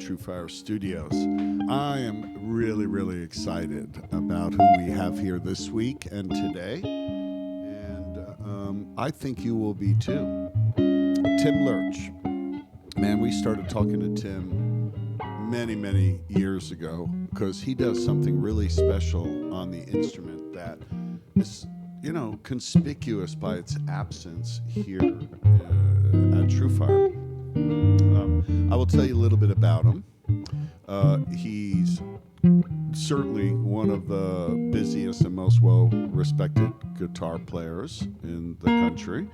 TrueFire Studios. I am really excited about who we have here this week and today, and I think you will be too. Tim Lerch. Man, we started talking to Tim many years ago because he does something really special on the instrument that is, conspicuous by its absence here at TrueFire. I will tell you a little bit about him. He's certainly one of the busiest and most well-respected guitar players in the country.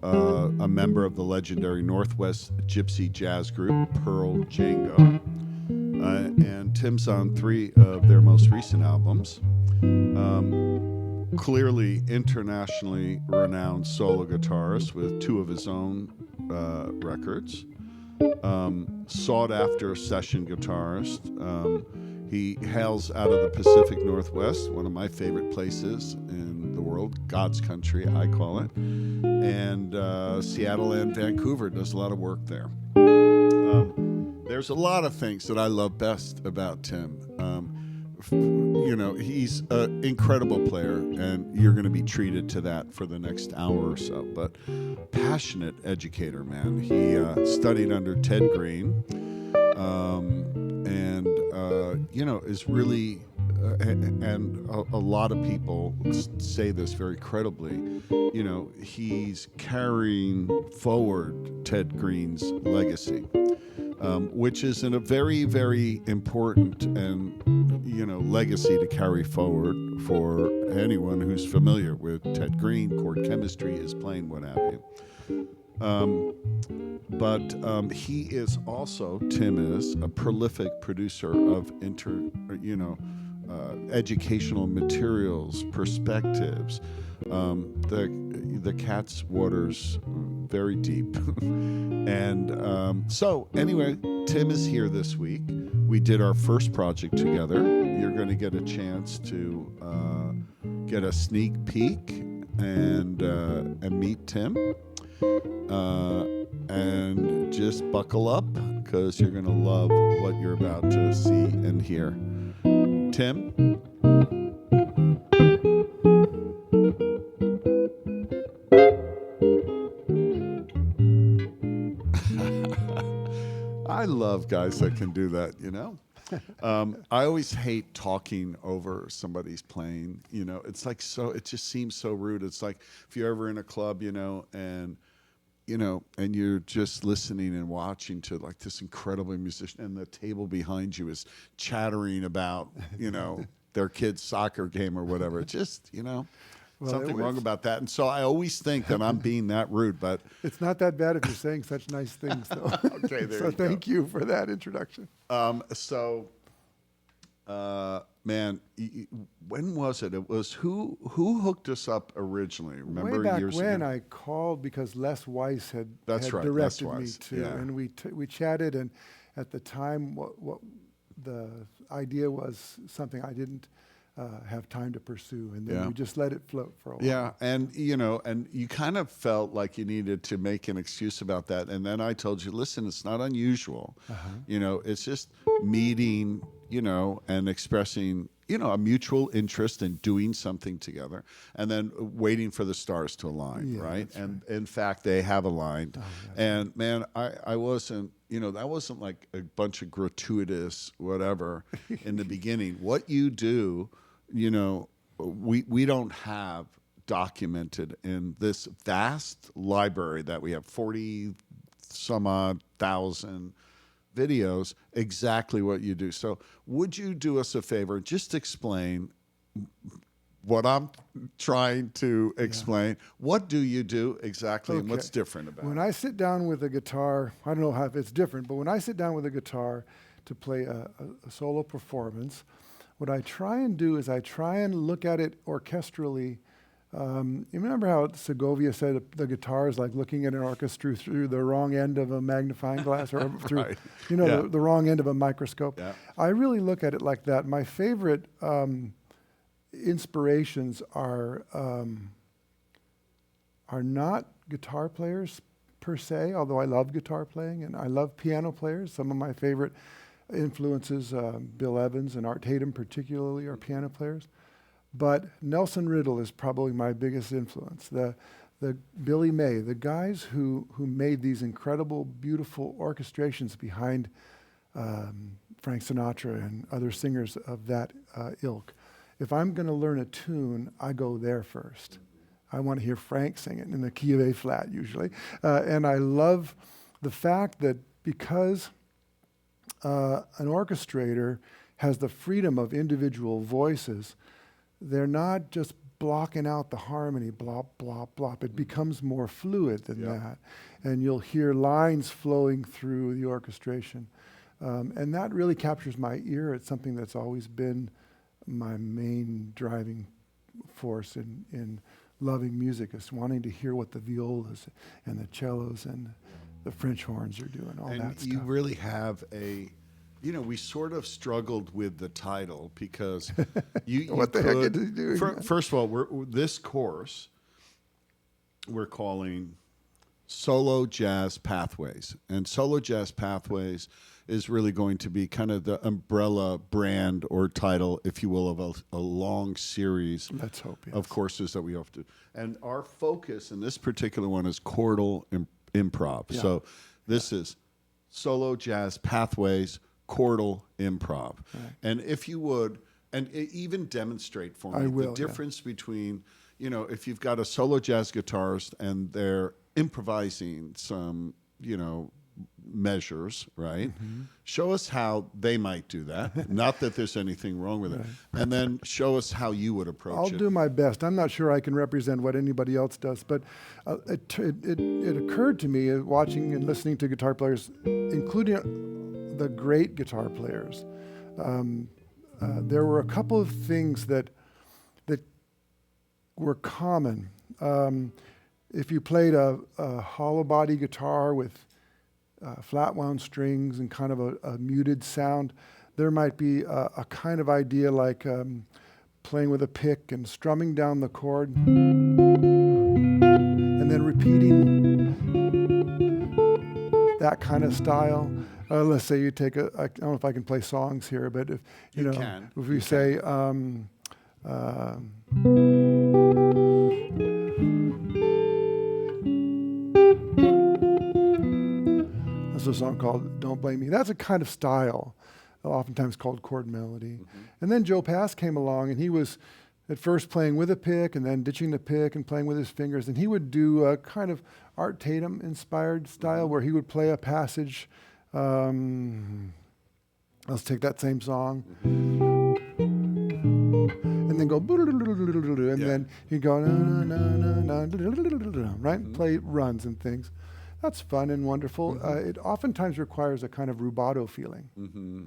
A member of the legendary Northwest Gypsy jazz group Pearl Django. And Tim's on 3 of their most recent albums. Clearly internationally renowned solo guitarist with 2 of his own records. Sought after session guitarist. He hails out of the Pacific Northwest, one of my favorite places in the world, God's country, I call it. And Seattle and Vancouver, does a lot of work there. There's a lot of things that I love best about Tim. He's an incredible player, and you're going to be treated to that for the next hour or so. But passionate educator, man. He studied under Ted Green, and is really, and a lot of people say this very credibly. He's carrying forward Ted Green's legacy. Which is a very important and legacy to carry forward for anyone who's familiar with Ted Green, chord chemistry, his playing, what have you. But he is also, Tim is, a prolific producer of educational materials, perspectives. The cat's water's very deep. And so anyway, Tim is here this week. We did our first project together. You're going to get a chance to get a sneak peek and meet Tim. And just buckle up because you're going to love what you're about to see and hear. Tim? I love guys that can do that, I always hate talking over somebody's playing, it's like it just seems so rude. It's like if you're ever in a club, and you're just listening and watching to like this incredible musician, and the table behind you is chattering about, their kid's soccer game or whatever. It's just, something wrong about that. And so I always think that I'm being that rude, but it's not that bad if you're saying such nice things, though. Okay, there so you thank you for that introduction. Man, when was it? It was who hooked us up originally? Remember Way back years when ago? I called because Les Weiss had That's right, Les directed me Weiss, to, yeah. and we chatted, and at the time, what the idea was something I didn't have time to pursue, and then we just let it float for a while. Yeah, and you kind of felt like you needed to make an excuse about that, and then I told you, listen, it's not unusual. It's just meeting, and expressing, a mutual interest in doing something together, and then waiting for the stars to align, right? And in fact, they have aligned. And man, I wasn't, that wasn't like a bunch of gratuitous whatever in the beginning. What you do, we don't have documented in this vast library that we have, 40 some odd thousand videos, exactly what you do. So would you do us a favor, just explain what I'm trying to explain? What do you do exactly, and what's different about it? When I sit down with a guitar, I don't know how if it's different, but when I sit down with a guitar to play a solo performance, what I try and do is I try and look at it orchestrally. You remember how Segovia said the guitar is like looking at an orchestra through the wrong end of a magnifying glass, or through, Right. the wrong end of a microscope. Yeah. I really look at it like that. My favorite inspirations are not guitar players per se, although I love guitar playing, and I love piano players. Some of my favorite influences, Bill Evans and Art Tatum particularly, are piano players. But Nelson Riddle is probably my biggest influence. The Billy May, the guys who made these incredible, beautiful orchestrations behind Frank Sinatra and other singers of that ilk. If I'm going to learn a tune, I go there first. I want to hear Frank sing it in the key of A flat usually. And I love the fact that because an orchestrator has the freedom of individual voices, they're not just blocking out the harmony, blop, blop, blop. It becomes more fluid than that. And you'll hear lines flowing through the orchestration. And that really captures my ear. It's something that's always been my main driving force in loving music, is wanting to hear what the violas and the cellos and the French horns are doing, all that stuff. And you really have we sort of struggled with the title because you what the heck are you doing? First of all, this course we're calling Solo Jazz Pathways. And Solo Jazz Pathways is really going to be kind of the umbrella brand or title, if you will, of a long series Let's hope, yes. of courses that we have to. And our focus in this particular one is chordal improv. Yeah. So this is Solo Jazz Pathways, chordal improv. Right. And if you would, and even demonstrate for me the difference between, if you've got a solo jazz guitarist and they're improvising some, measures, right? Mm-hmm. Show us how they might do that. Not that there's anything wrong with it. And then show us how you would approach it. I'll do my best. I'm not sure I can represent what anybody else does, but it occurred to me watching and listening to guitar players, including the great guitar players. There were a couple of things that were common. If you played a hollow body guitar with flat wound strings and kind of a muted sound, there might be a kind of idea like playing with a pick and strumming down the chord and then repeating that kind of style. Let's say you take I don't know if I can play songs here, but if if we say there's a song called Don't Blame Me. That's a kind of style, oftentimes called chord melody. Mm-hmm. And then Joe Pass came along, and he was at first playing with a pick and then ditching the pick and playing with his fingers. And he would do a kind of Art Tatum-inspired style where he would play a passage. Let's take that same song. and then go, and Yeah. then you go, na, na, na, na, na, right? Mhm. Play runs and things. That's fun and wonderful. Mhm. It oftentimes requires a kind of rubato feeling. Mm-hmm.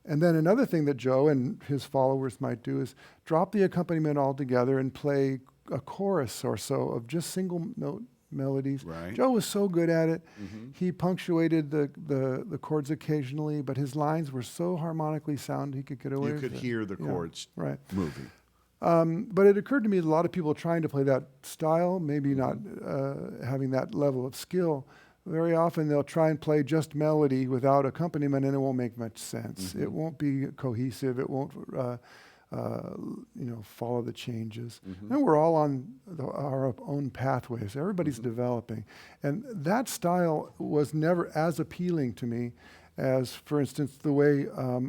And then another thing that Joe and his followers might do is drop the accompaniment altogether and play a chorus or so of just single note melodies. Right. Joe was so good at it. Mm-hmm. He punctuated the chords occasionally, but his lines were so harmonically sound he could get away You with could it. hear the Yeah, chords right. moving. But it occurred to me that a lot of people trying to play that style, maybe not Mm-hmm. having that level of skill, very often they'll try and play just melody without accompaniment, and it won't make much sense. Mhm. It won't be cohesive. It won't, follow the changes. Mhm. And we're all on our own pathways. Everybody's Mhm. developing, and that style was never as appealing to me as, for instance, the way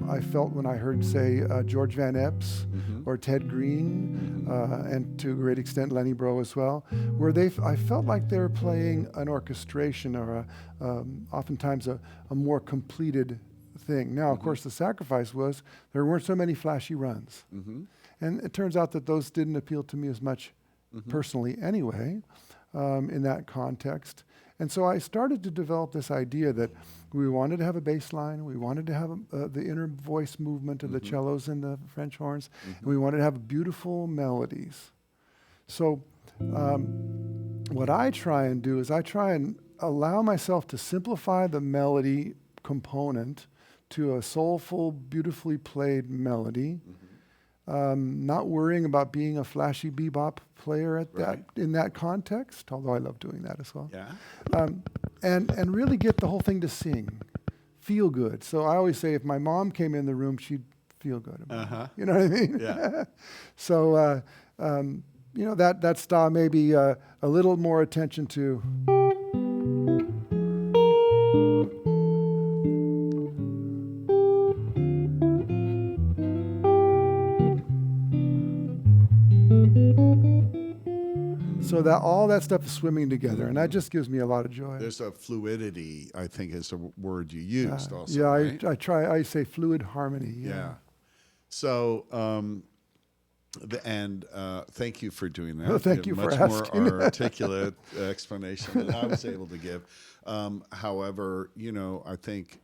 I felt when I heard, say, George Van Epps Mhm. or Ted Green, Mhm. and to a great extent Lenny Breau as well, where I felt like they were playing an orchestration or oftentimes a more completed thing. Now, of Mhm. course, the sacrifice was there weren't so many flashy runs. Mhm. And it turns out that those didn't appeal to me as much Mhm. personally anyway, in that context. And so I started to develop this idea that we wanted to have a bass line, we wanted to have the inner voice movement of the Mhm. cellos and the French horns, and Mhm. we wanted to have beautiful melodies. So what I try and do is I try and allow myself to simplify the melody component to a soulful, beautifully played melody. Not worrying about being a flashy bebop player at Right. in that context, although I love doing that as well. Yeah. And really get the whole thing to sing, feel good. So I always say if my mom came in the room, she'd feel good about Uh-huh. it. You know what I mean? Yeah. So that style maybe a little more attention to. So that all that stuff is swimming together, and that just gives me a lot of joy. There's a fluidity, I think, is a word you used also. Yeah, Right? I say fluid harmony. Yeah. So, thank you for doing that. Well, thank You you have for much asking. more articulate explanation than I was able to give. However, I think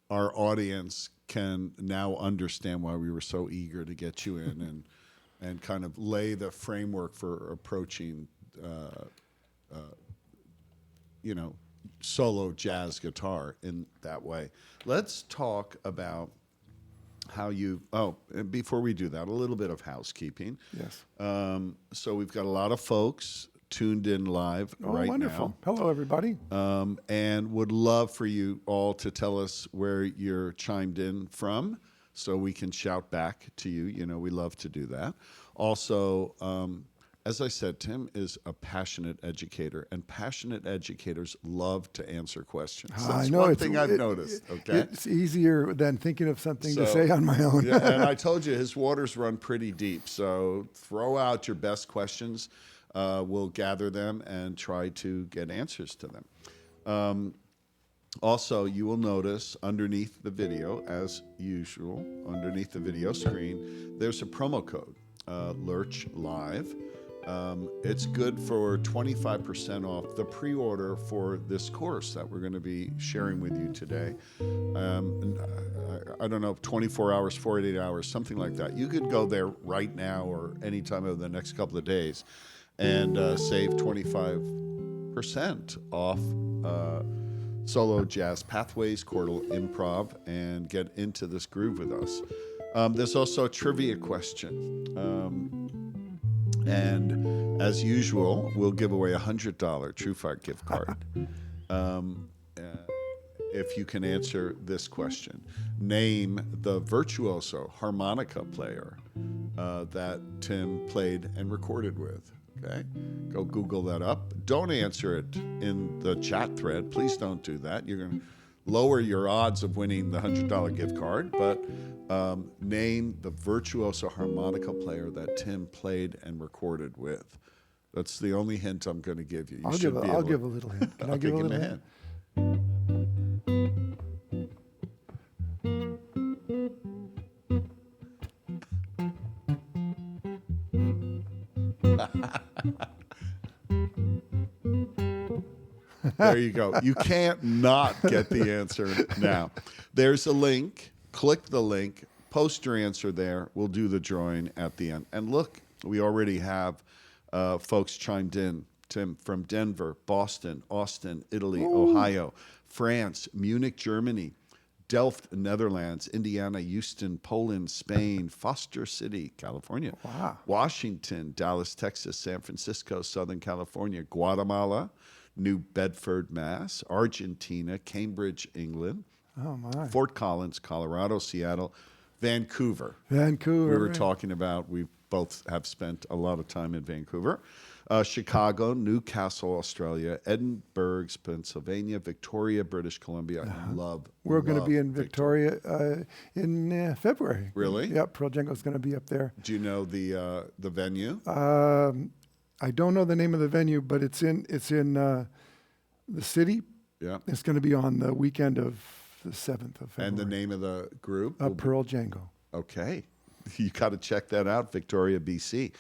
our audience can now understand why we were so eager to get you in and kind of lay the framework for approaching, solo jazz guitar in that way. Let's talk about how and before we do that, a little bit of housekeeping. Yes. So we've got a lot of folks tuned in live right Wonderful. now. Hello, everybody. And would love for you all to tell us where you're chimed in from so we can shout back to you. We love to do that. Also, as I said, Tim is a passionate educator, and passionate educators love to answer questions. That's I know one thing I've noticed, okay? It's easier than thinking of something to So, say on my own. Yeah, and I told you his waters run pretty deep, so throw out your best questions. We'll gather them and try to get answers to them. Also, you will notice underneath the video, as usual, underneath the video screen, there's a promo code, Lerch Live. It's good for 25% off the pre-order for this course that we're going to be sharing with you today. I don't know, 24 hours, 48 hours, something like that. You could go there right now or anytime over the next couple of days and save 25% off solo jazz pathways, chordal improv, and get into this groove with us. There's also a trivia question. And as usual, we'll give away a $100 TrueFire gift card if you can answer this question. Name the virtuoso harmonica player that Tim played and recorded with. Okay, go Google that up. Don't answer it in the chat thread. Please don't do that. You're going to lower your odds of winning the $100 gift card, but name the virtuoso harmonica player that Tim played and recorded with. That's the only hint I'm going to give you. I'll give a little hint. Can I give a little hint? There you go. You can't not get the answer now. There's a link. Click the link. Post your answer there. We'll do the drawing at the end. And look, we already have folks chimed in. Tim, from Denver, Boston, Austin, Italy, Ohio, France, Munich, Germany, Delft, Netherlands, Indiana, Houston, Poland, Spain, Foster City, California, Washington, Dallas, Texas, San Francisco, Southern California, Guatemala, New Bedford, Mass, Argentina, Cambridge, England, Fort Collins, Colorado, Seattle, Vancouver. We were talking about, we both have spent a lot of time in Vancouver. Chicago, Newcastle, Australia, Edinburgh, Pennsylvania, Victoria, British Columbia. We're going to be in Victoria in February. Really? Yep, Pearl Django's going to be up there. Do you know the venue? I don't know the name of the venue, but it's in the city. Yeah. It's going to be on the weekend of the 7th of February. And the name of the group? Pearl Django. Okay. You got to check that out, Victoria, BC.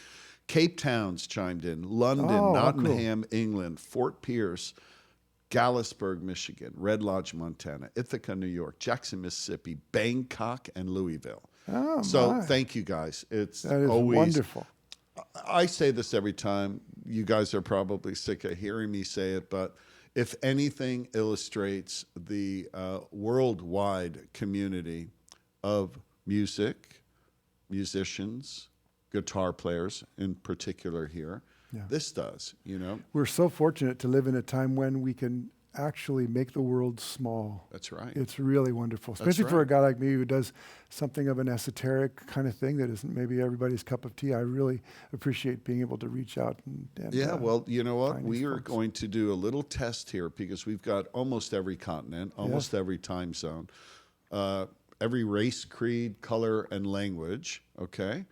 Cape Town's chimed in. London, Nottingham, England, Fort Pierce, Galesburg, Michigan, Red Lodge, Montana, Ithaca, New York, Jackson, Mississippi, Bangkok, and Louisville. Thank you guys. That is always wonderful. I say this every time. You guys are probably sick of hearing me say it, but if anything illustrates the worldwide community of music, musicians, guitar players in particular here, this does, We're so fortunate to live in a time when we can actually make the world small. That's right. It's really wonderful, especially for a guy like me who does something of an esoteric kind of thing that isn't maybe everybody's cup of tea. I really appreciate being able to reach out and well, you know what? We are going to do a little test here because we've got almost every continent, almost every time zone, every race, creed, color, and language, okay?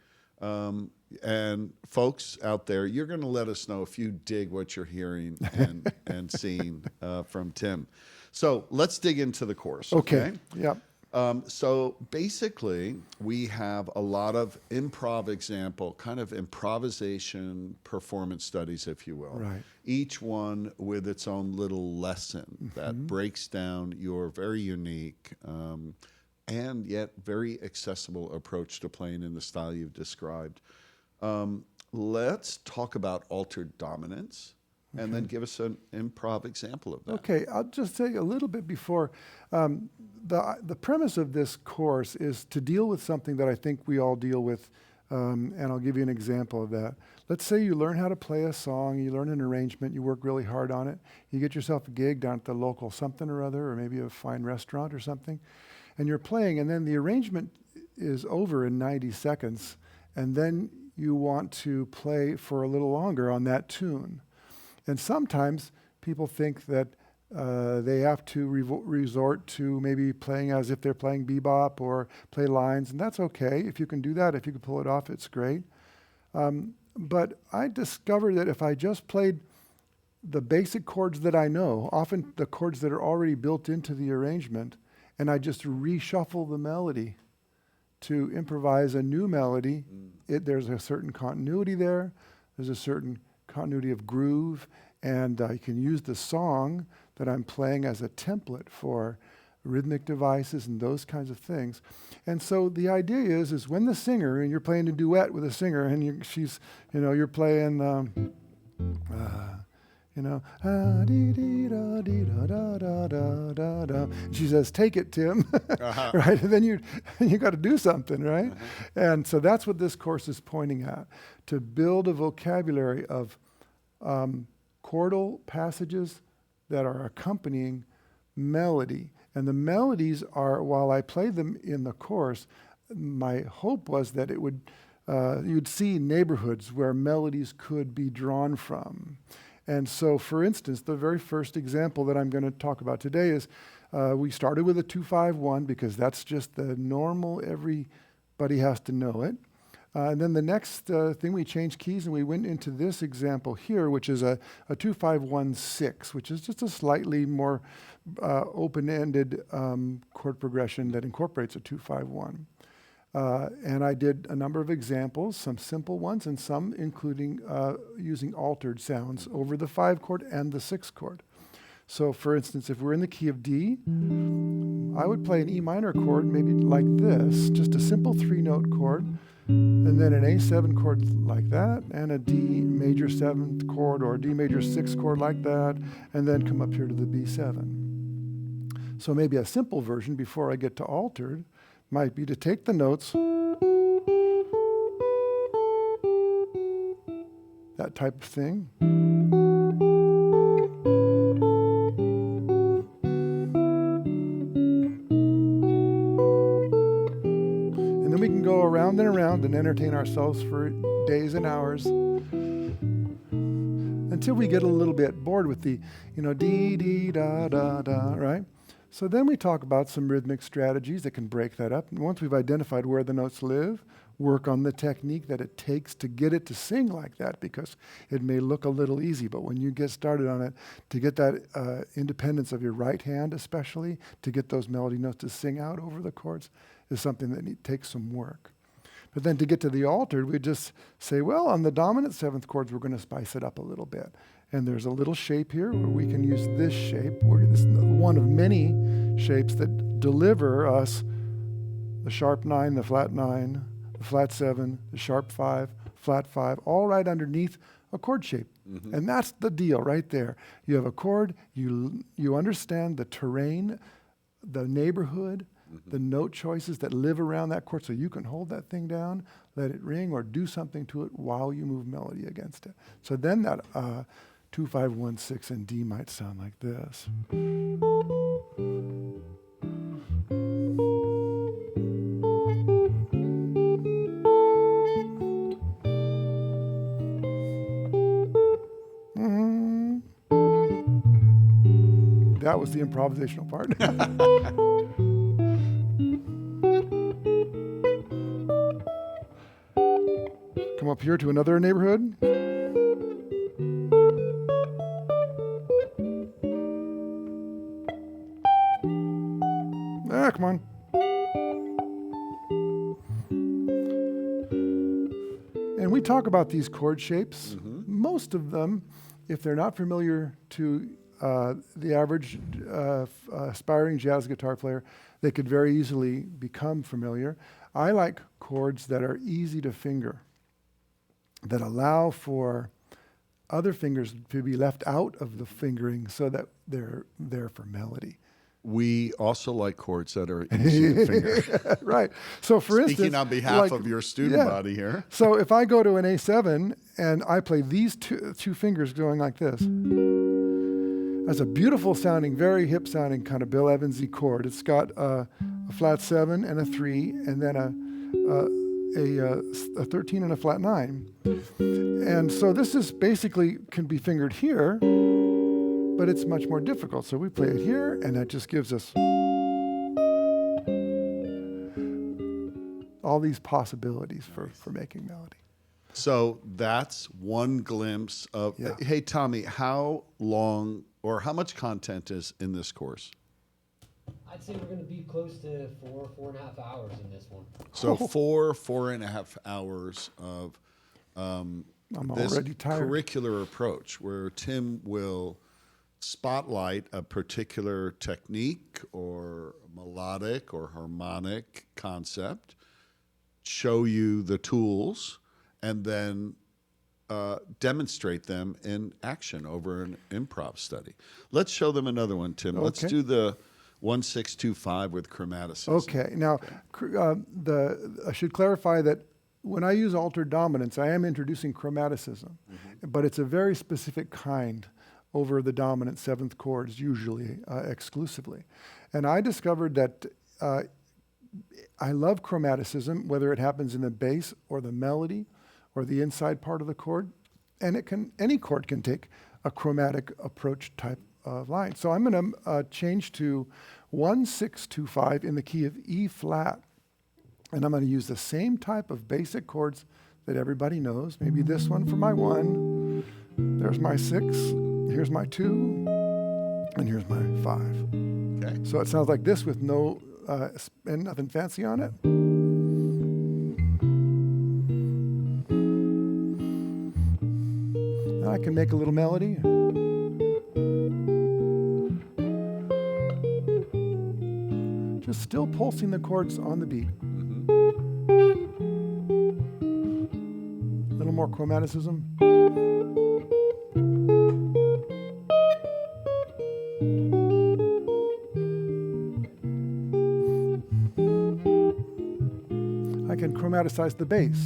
And folks out there, you're going to let us know if you dig what you're hearing and seeing from Tim. So let's dig into the course. Okay. Yeah. So basically, we have a lot of kind of improvisation performance studies, if you will. Right. Each one with its own little lesson that breaks down your very unique and yet very accessible approach to playing in the style you've described. Let's talk about altered dominance and then give us an improv example of that. Okay, I'll just say a little bit before. The premise of this course is to deal with something that I think we all deal with, and I'll give you an example of that. Let's say you learn how to play a song, you learn an arrangement, you work really hard on it, you get yourself a gig down at the local something or other, or maybe a fine restaurant or something, and you're playing, and then the arrangement is over in 90 seconds, and then you want to play for a little longer on that tune. And sometimes people think that they have to resort to maybe playing as if they're playing bebop or play lines, and that's okay. If you can do that, if you can pull it off, it's great. But I discovered that if I just played the basic chords that I know, often the chords that are already built into the arrangement, and I just reshuffle the melody to improvise a new melody, there's a certain continuity there, there's a certain continuity of groove, and I can use the song that I'm playing as a template for rhythmic devices and those kinds of things. And so the idea is when the singer, and you're playing a duet with a singer, and you're playing, she says, "Take it, Tim," right? And then you got to do something, right? And so that's what this course is pointing at, to build a vocabulary of chordal passages that are accompanying melody. And the melodies are, while I play them in the course, my hope was that it would, you'd see neighborhoods where melodies could be drawn from. And so, for instance, the very first example that I'm going to talk about today is we started with a 2-5-1 because that's just the normal, everybody has to know it. And then the next thing, we changed keys and we went into this example here, which is a 2-5-1-6, which is just a slightly more open-ended chord progression that incorporates a 2-5-1. And I did a number of examples, some simple ones and some including using altered sounds over the 5 chord and the 6 chord. So for instance, if we're in the key of D, I would play an E minor chord, maybe like this, just a simple 3-note chord, and then an A7 chord like that, and a D major 7th chord or a D major 6th chord like that, and then come up here to the B7. So maybe a simple version before I get to altered might be to take the notes, that type of thing. And then we can go around and around and entertain ourselves for days and hours until we get a little bit bored with the, dee, dee, da, da, da, right? So then we talk about some rhythmic strategies that can break that up. And once we've identified where the notes live, work on the technique that it takes to get it to sing like that, because it may look a little easy, but when you get started on it, to get that independence of your right hand especially, to get those melody notes to sing out over the chords, is something that takes some work. But then to get to the altered, we just say, well, on the dominant 7th chords, we're going to spice it up a little bit. And there's a little shape here where we can use this shape. This is one of many shapes that deliver us the sharp 9, the flat 9, the flat 7, the sharp 5, flat 5, all right underneath a chord shape. Mm-hmm. And that's the deal right there. You have a chord, you understand the terrain, the neighborhood, the note choices that live around that chord, so you can hold that thing down, let it ring, or do something to it while you move melody against it. So then that 2, 5, 1, 6 in D might sound like this. That was the improvisational part. Come up here to another neighborhood. Come on. And we talk about these chord shapes. Mm-hmm. Most of them, if they're not familiar to the average aspiring jazz guitar player, they could very easily become familiar. I like chords that are easy to finger, that allow for other fingers to be left out of the fingering so that they're there for melody. We also like chords that are easy to finger. Right. So for instance, speaking on behalf of your student body here. So if I go to an A7 and I play these two fingers going like this, that's a beautiful sounding, very hip sounding kind of Bill Evans-y chord. It's got a flat 7 and a 3, and then a 13 and a flat 9. And so this is basically can be fingered here, but it's much more difficult. So we play it here, and that just gives us all these possibilities for making melody. So that's one glimpse of, Hey, Tommy, how long or how much content is in this course? I'd say we're going to be close to 4.5 hours in this one. So 4.5 hours of this curricular approach where Tim will spotlight a particular technique or melodic or harmonic concept, show you the tools, and then demonstrate them in action over an improv study. Let's show them another one, Tim. Okay. Let's do the 1625 with Chromaticism. Okay. Now, I should clarify that when I use altered dominance, I am introducing chromaticism, but it's a very specific kind over the dominant 7th chords, usually exclusively. And I discovered that I love chromaticism, whether it happens in the bass or the melody or the inside part of the chord, and any chord can take a chromatic approach type of line. So I'm going to change to 1625 in the key of E flat, and I'm going to use the same type of basic chords that everybody knows. Maybe this one for my 1, there's my 6, here's my 2, and here's my 5. Okay. So it sounds like this with no and nothing fancy on it. I can make a little melody. just still pulsing the chords on the beat. A little more chromaticism. I can chromaticize the bass.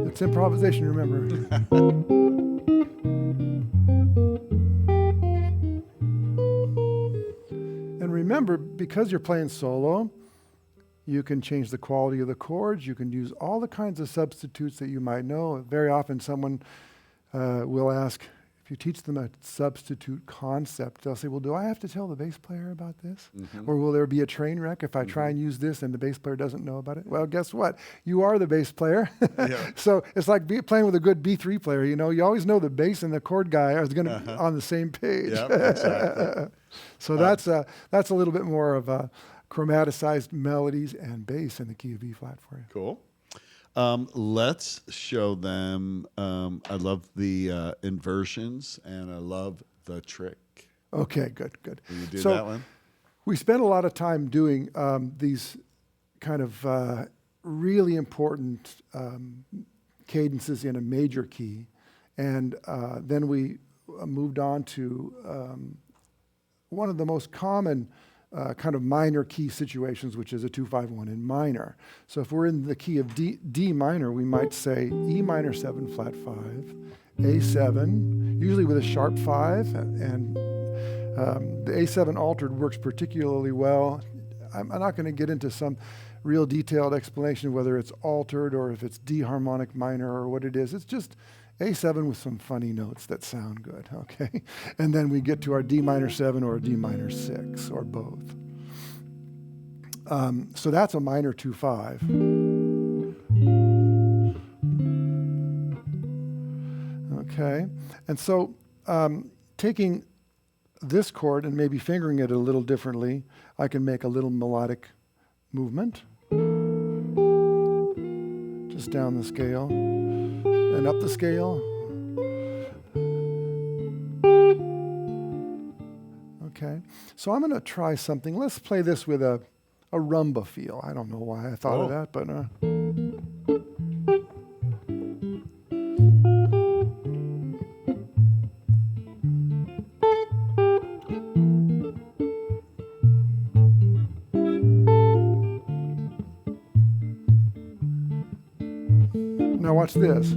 It's improvisation, remember. And remember, because you're playing solo, you can change the quality of the chords. You can use all the kinds of substitutes that you might know. Very often someone will ask, if you teach them a substitute concept, they'll say, well, do I have to tell the bass player about this? Or will there be a train wreck if I try and use this and the bass player doesn't know about it? Well, guess what? You are the bass player. So it's like playing with a good B3 player. You know, you always know the bass and the chord guy are going to be on the same page. Exactly. So that's a little bit more of a chromaticized melodies and bass in the key of B flat for you. Cool. Let's show them. I love the inversions, and I love the trick. Okay, good. Will you do So that one? we spent a lot of time doing these kind of really important cadences in a major key, and then we moved on to one of the most common kind of minor key situations, which is a 2-5-1 in minor. So if we're in the key of D minor, we might say E minor 7 flat 5, A7, usually with a sharp 5, and the A7 altered works particularly well. I'm not going to get into some real detailed explanation of whether it's altered or if it's D harmonic minor or what it is. It's just A7 with some funny notes that sound good, okay? And then we get to our D minor 7 or a D minor 6 or both. So that's a minor 2-5. Okay, and so taking this chord and maybe fingering it a little differently, I can make a little melodic movement. Just down the scale. And up the scale. Okay, so I'm going to try something. Let's play this with a rumba feel. I don't know why I thought of that, but now watch this.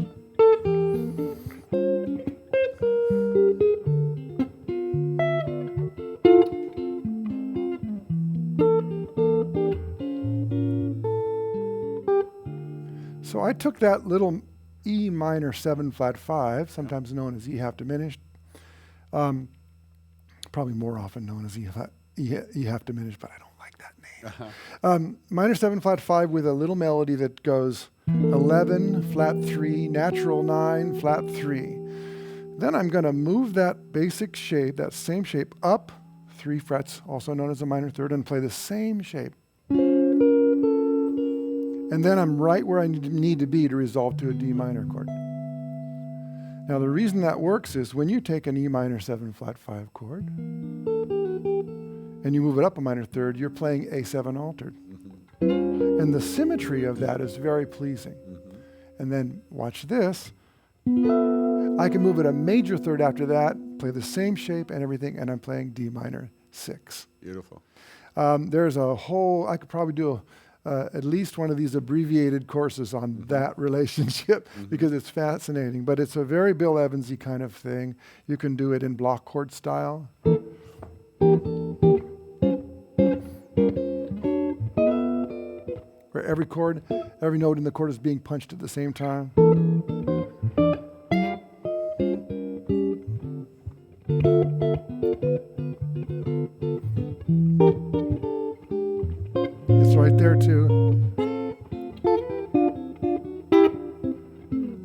So I took that little E minor 7 flat 5, sometimes known as E half diminished, probably more often known as E half diminished, but I don't like that name. Minor 7 flat 5 with a little melody that goes 11, flat 3, natural 9, flat 3. Then I'm going to move that basic shape, that same shape, up 3 frets, also known as a minor third, and play the same shape. And then I'm right where I need to be to resolve to a D minor chord. Now the reason that works is when you take an E minor 7 flat 5 chord and you move it up a minor third, you're playing A7 altered. And the symmetry of that is very pleasing. And then watch this. I can move it a major third after that, play the same shape and everything, and I'm playing D minor 6. Beautiful. There's a whole, I could probably do at least one of these abbreviated courses on that relationship because it's fascinating. But it's a very Bill Evansy kind of thing. You can do it in block chord style. Where every chord, every note in the chord is being punched at the same time. It's right there too,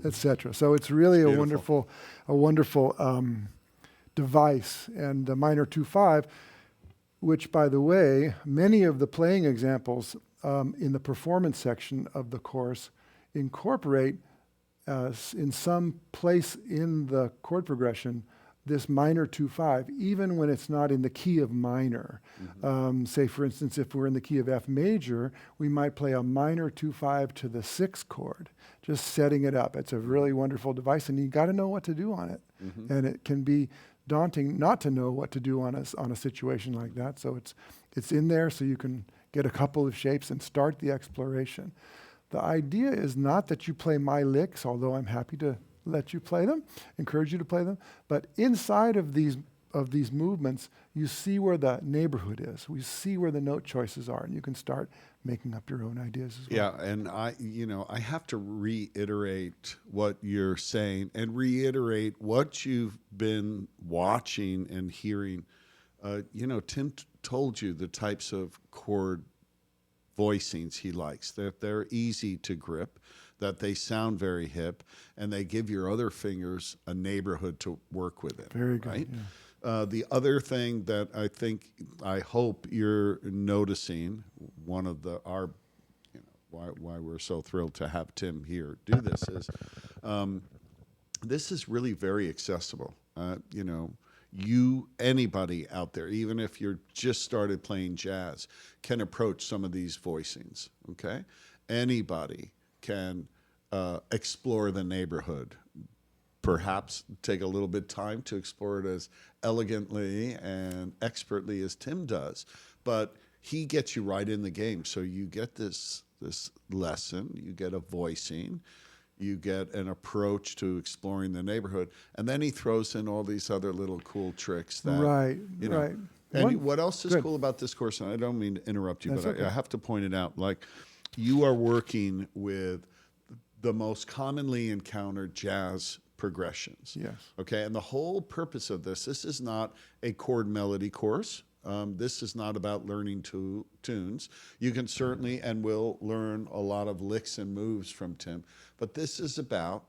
etc. So it's really a wonderful device. And the minor 2-5, which, by the way, many of the playing examples in the performance section of the course incorporate in some place in the chord progression this minor 2/5, even when it's not in the key of minor. Say, for instance, if we're in the key of F major, we might play a minor 2/5 to the 6th chord, just setting it up. It's a really wonderful device, and you got to know what to do on it. And it can be daunting not to know what to do on a situation like that. So it's in there so you can get a couple of shapes and start the exploration. The idea is not that you play my licks, although I'm happy to let you play them, encourage you to play them, but inside of these movements, you see where the neighborhood is. We see where the note choices are, and you can start making up your own ideas as well. Yeah, and I have to reiterate what you're saying and reiterate what you've been watching and hearing. Tim told you the types of chord voicings he likes, that they're easy to grip, that they sound very hip, and they give your other fingers a neighborhood to work with it. Very good. Right? Yeah. The other thing that I hope you're noticing, one of why we're so thrilled to have Tim here do this is, this is really very accessible. Anybody out there, even if you're just started playing jazz, can approach some of these voicings. Okay, anybody can explore the neighborhood. Perhaps take a little bit of time to explore it as elegantly and expertly as Tim does, but he gets you right in the game. So you get this lesson, you get a voicing, you get an approach to exploring the neighborhood, and then he throws in all these other little cool tricks that Right. And what else is Good. cool about this course? And I don't mean to interrupt you, That's but okay. I have to point it out. Like, you are working with the most commonly encountered jazz progressions. Yes. Okay, and the whole purpose of this is not a chord melody course. This is not about learning tunes. You can certainly and will learn a lot of licks and moves from Tim, but this is about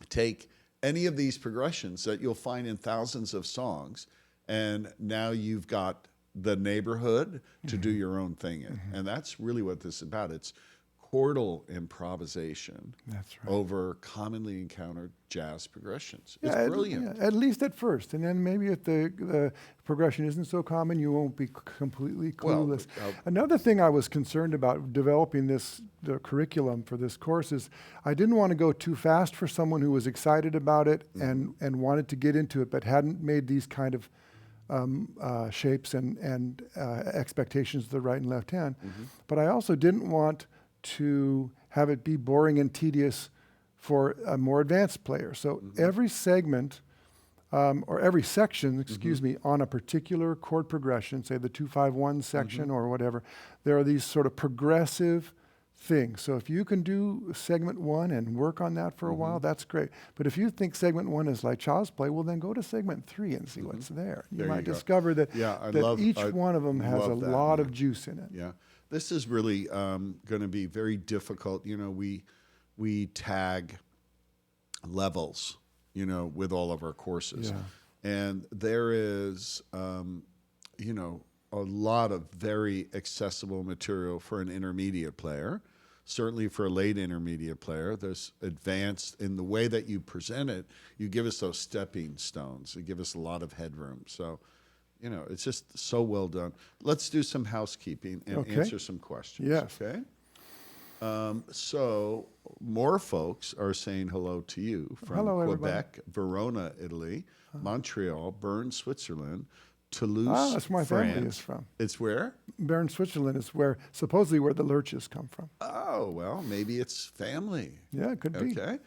take any of these progressions that you'll find in thousands of songs, and now you've got the neighborhood to do your own thing in. And that's really what this is about. It's chordal improvisation That's right. over commonly encountered jazz progressions. It's Yeah, brilliant. at least at first, and then maybe if the progression isn't so common, you won't be completely Well, clueless. Another thing I was concerned about developing the curriculum for this course is I didn't want to go too fast for someone who was excited about it and wanted to get into it, but hadn't made these kind of shapes and expectations of the right and left hand. But I also didn't want to have it be boring and tedious for a more advanced player. So every segment or every section, excuse me, on a particular chord progression, say the 2-5-1 section or whatever, there are these sort of progressive things. So if you can do segment 1 and work on that for a while, that's great. But if you think segment 1 is like child's play, well, then go to segment 3 and see what's there. You There you might go. discover that, Yeah, each one of them has a love that, lot yeah. of juice in it. Yeah, this is really going to be very difficult. We tag levels, with all of our courses, Yeah. and there is, a lot of very accessible material for an intermediate player. Certainly for a late intermediate player, there's advanced in the way that you present it. You give us those stepping stones. You give us a lot of headroom. So, it's just so well done. Let's do some housekeeping and Okay. answer some questions. Yes. Okay. So more folks are saying hello to you from Hello, everybody. Quebec, Verona, Italy, Montreal, Bern, Switzerland, Toulouse, That's where my France. family is from. It's where? Bern, Switzerland is supposedly where the Lerches come from. Oh, well, maybe it's family. Yeah, it could be. Okay.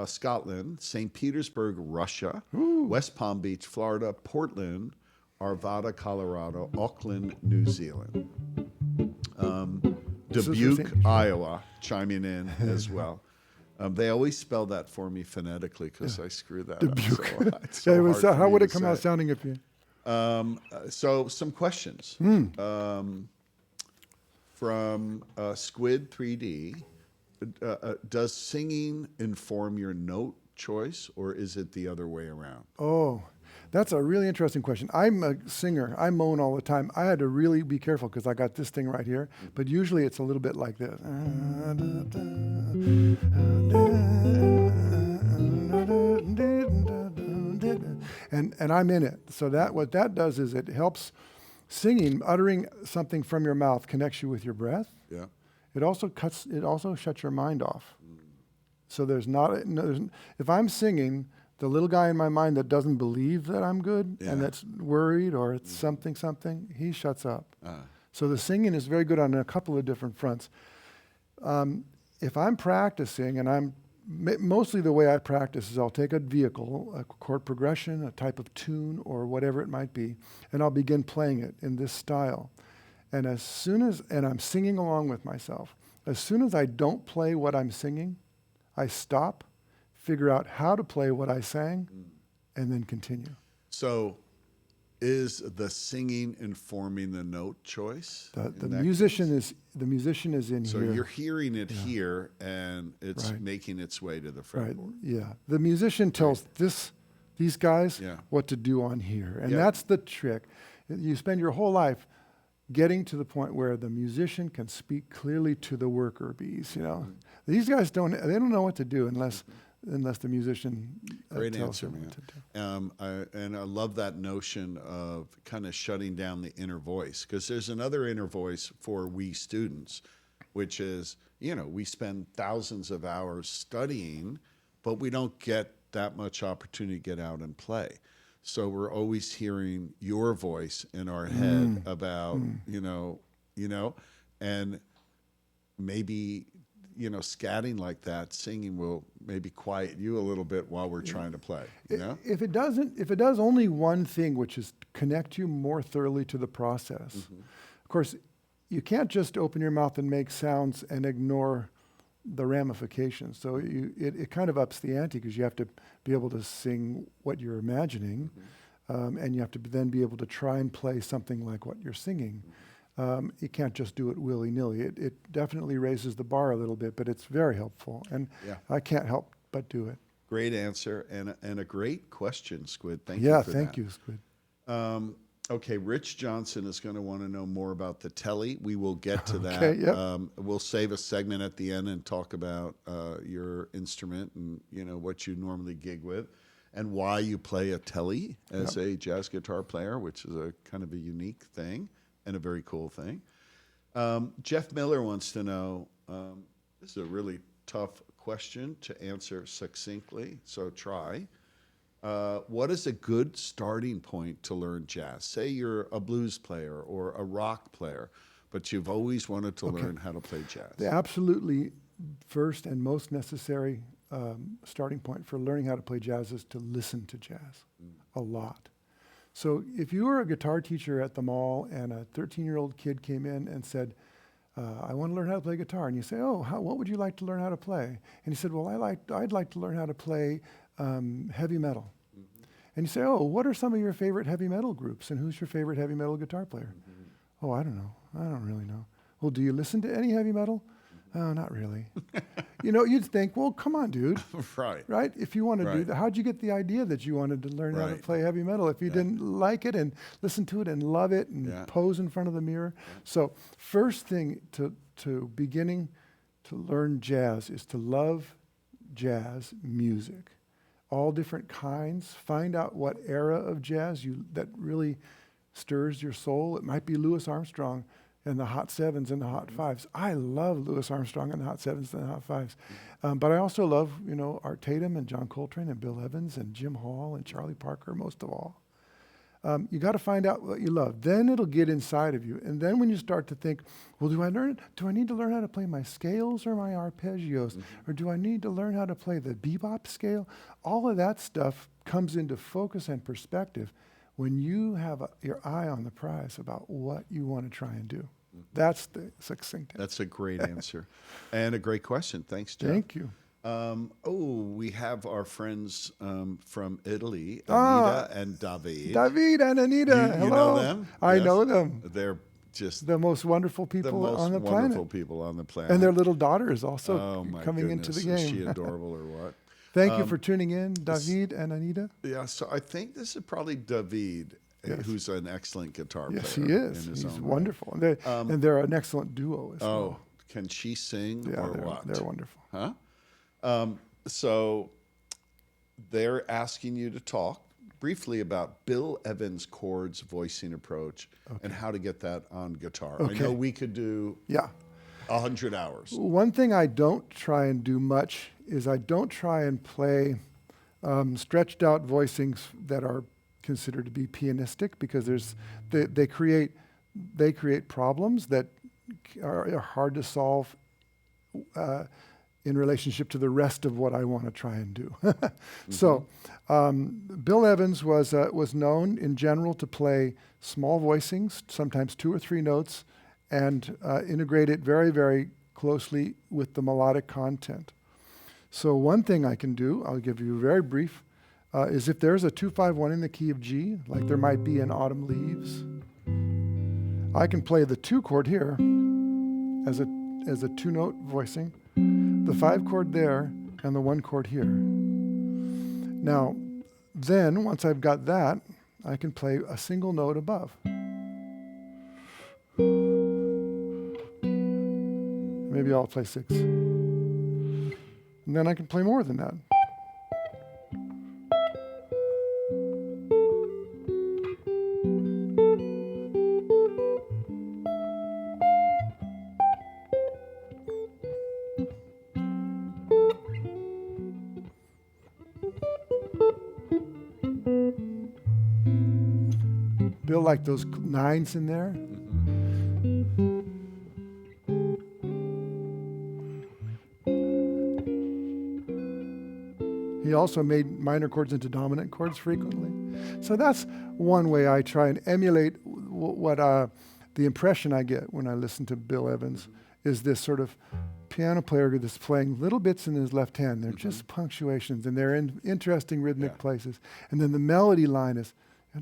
Scotland, St. Petersburg, Russia, West Palm Beach, Florida, Portland, Arvada, Colorado, Auckland, New Zealand. Dubuque, St. Iowa, chiming in as well. They always spell that for me phonetically because I screw that Dubuque. up. It's so hard for How me would to it come out say. sounding if you... So some questions. From Squid 3D, does singing inform your note choice, or is it the other way around? Oh, That's a really interesting question. I'm a singer. I moan all the time. I had to really be careful because I got this thing right here. But usually it's a little bit like this. And I'm in it. So that what that does is it helps singing, uttering something from your mouth connects you with your breath. Yeah. It also shuts your mind off. So if I'm singing, the little guy in my mind that doesn't believe that I'm good and that's worried or it's something, he shuts up. So the singing is very good on a couple of different fronts. If I'm practicing, and mostly the way I practice is I'll take a vehicle, a chord progression, a type of tune, or whatever it might be, and I'll begin playing it in this style. And and I'm singing along with myself, as soon as I don't play what I'm singing, I stop, figure out how to play what I sang, and then continue. So is the singing informing the note choice? The musician is in so here. So you're hearing it here, and it's making its way to the fretboard. Yeah. The musician tells these guys what to do on here. And that's the trick. You spend your whole life getting to the point where the musician can speak clearly to the worker bees. These guys don't know what to do unless the musician Great tells answer, them man. what to do. I love that notion of kind of shutting down the inner voice, because there's another inner voice for we students, which is, we spend thousands of hours studying, but we don't get that much opportunity to get out and play. So we're always hearing your voice in our head about, and maybe, scatting like that, singing will maybe quiet you a little bit while we're trying to play, If it does only one thing, which is connect you more thoroughly to the process. Of course, you can't just open your mouth and make sounds and ignore the ramifications. So it kind of ups the ante, because you have to be able to sing what you're imagining, and you have to then be able to try and play something like what you're singing. You can't just do it willy-nilly. It definitely raises the bar a little bit, but it's very helpful, and I can't help but do it. Great answer, and a great question, Squid. Thank you for that. Yeah, thank you, Squid. Okay, Rich Johnson is going to want to know more about the telly. We will get to that. Okay, yep. We'll save a segment at the end and talk about your instrument and what you normally gig with, and why you play a telly as a jazz guitar player, which is a kind of a unique thing and a very cool thing. Jeff Miller wants to know, this is a really tough question to answer succinctly, so try. What is a good starting point to learn jazz? Say you're a blues player or a rock player, but you've always wanted to learn how to play jazz. The absolutely first and most necessary starting point for learning how to play jazz is to listen to jazz a lot. So if you were a guitar teacher at the mall and a 13-year-old kid came in and said, I want to learn how to play guitar, and you say, what would you like to learn how to play? And he said, well, I'd like to learn how to play heavy metal. And you say, what are some of your favorite heavy metal groups, and who's your favorite heavy metal guitar player? Oh, I don't know. I don't really know. Well, do you listen to any heavy metal? Oh, not really. You'd think, well, come on, dude. Right? If you want to do that, how'd you get the idea that you wanted to learn how to play heavy metal if you didn't like it and listen to it and love it and pose in front of the mirror? So first thing to beginning to learn jazz is to love jazz music. All different kinds. Find out what era of jazz that really stirs your soul. It might be Louis Armstrong and the Hot Sevens and the Hot Fives. I love Louis Armstrong and the Hot Sevens and the Hot Fives. But I also love, Art Tatum and John Coltrane and Bill Evans and Jim Hall and Charlie Parker most of all. You got to find out what you love. Then it'll get inside of you. And then when you start to think, well, do I need to learn how to play my scales or my arpeggios? Or do I need to learn how to play the bebop scale? All of that stuff comes into focus and perspective when you have your eye on the prize about what you want to try and do. That's the succinct answer. That's a great answer. And a great question. Thanks, Jeff. Thank you. We have our friends from Italy, Anita and David. David and Anita. You Hello. know them? I know them. They're just the most wonderful people on the planet. People on the planet. And their little daughter is also oh my coming goodness. into the game. Is she adorable or what? Thank you for tuning in, David and Anita. Yeah, so I think this is probably David, Yes. who's an excellent guitar Yes, player. he is. in his He's own wonderful. And they're an excellent duo as Right. Oh, well. can she sing Yeah, or what? they're wonderful. Huh? So they're asking you to talk briefly about Bill Evans' chords voicing approach and how to get that on guitar. I Okay. know we could do Yeah. 100 hours. One thing I don't try and do much is I don't try and play stretched out voicings that are considered to be pianistic, because they create problems that are hard to solve in relationship to the rest of what I want to try and do. So Bill Evans was known in general to play small voicings, sometimes 2 or 3 notes, and integrate it very, very closely with the melodic content. So one thing I can do, I'll give you very brief, is if there's a 2-5-1 in the key of G, like there might be in Autumn Leaves, I can play the 2 chord here as a 2-note voicing, the 5 chord there, and the 1 chord here. Now, then, once I've got that, I can play a single note above. Maybe I'll play 6. And then I can play more than that. Bill liked those 9s in there. He also made minor chords into dominant chords frequently. So that's one way I try and emulate what the impression I get when I listen to Bill Evans is this sort of piano player that's playing little bits in his left hand. They're just punctuations, and they're in interesting rhythmic places. And then the melody line is,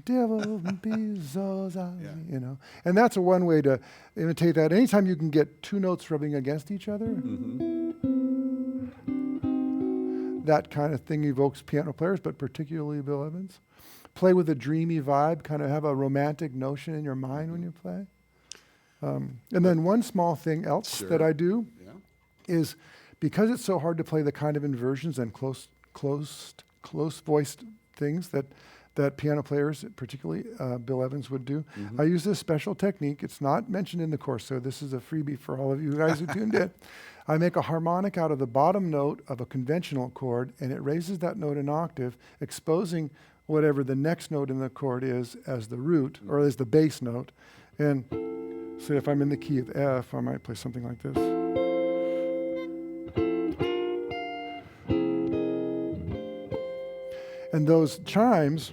devil be so zazi, you know. And that's one way to imitate that. Anytime you can get 2 notes rubbing against each other, that kind of thing evokes piano players, but particularly Bill Evans. Play with a dreamy vibe, kind of have a romantic notion in your mind when you play. And then one small thing else that I do is, because it's so hard to play the kind of inversions and close voiced things that piano players, particularly Bill Evans, would do, I use this special technique. It's not mentioned in the course, so this is a freebie for all of you guys who tuned in. I make a harmonic out of the bottom note of a conventional chord, and it raises that note an octave, exposing whatever the next note in the chord is as the root, or as the bass note. And say if I'm in the key of F, I might play something like this. And those chimes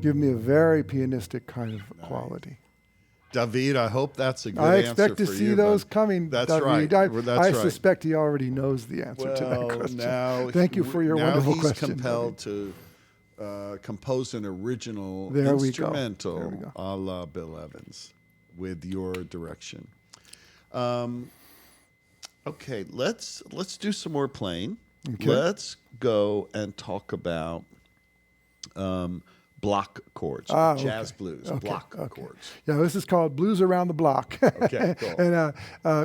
give me a very pianistic kind of quality. David, I hope that's a good I answer expect to for see you, those but coming. That's David. right. I suspect he already knows the answer to that Well, question. now Thank you for your wonderful he's question. compelled to compose an original There we go. instrumental There we go. a la Bill Evans with your direction. Okay, let's do some more playing. Okay. Let's go and talk about block chords, jazz blues, block chords. Yeah, this is called Blues Around the Block. Okay, cool. And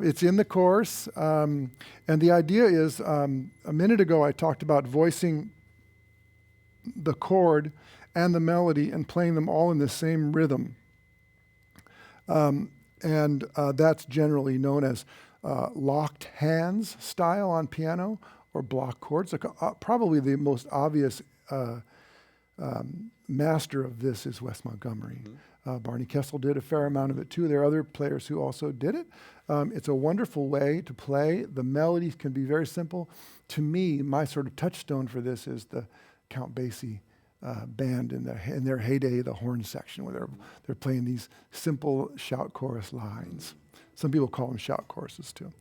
it's in the course. And the idea is, a minute ago I talked about voicing the chord and the melody and playing them all in the same rhythm. And that's generally known as locked hands style on piano, or block chords. Probably the most obvious master of this is Wes Montgomery. Barney Kessel did a fair amount of it too. There are other players who also did it. It's a wonderful way to play. The melodies can be very simple. To me, my sort of touchstone for this is the Count Basie band in their heyday, the horn section, where they're playing these simple shout chorus lines. Some people call them shout choruses too.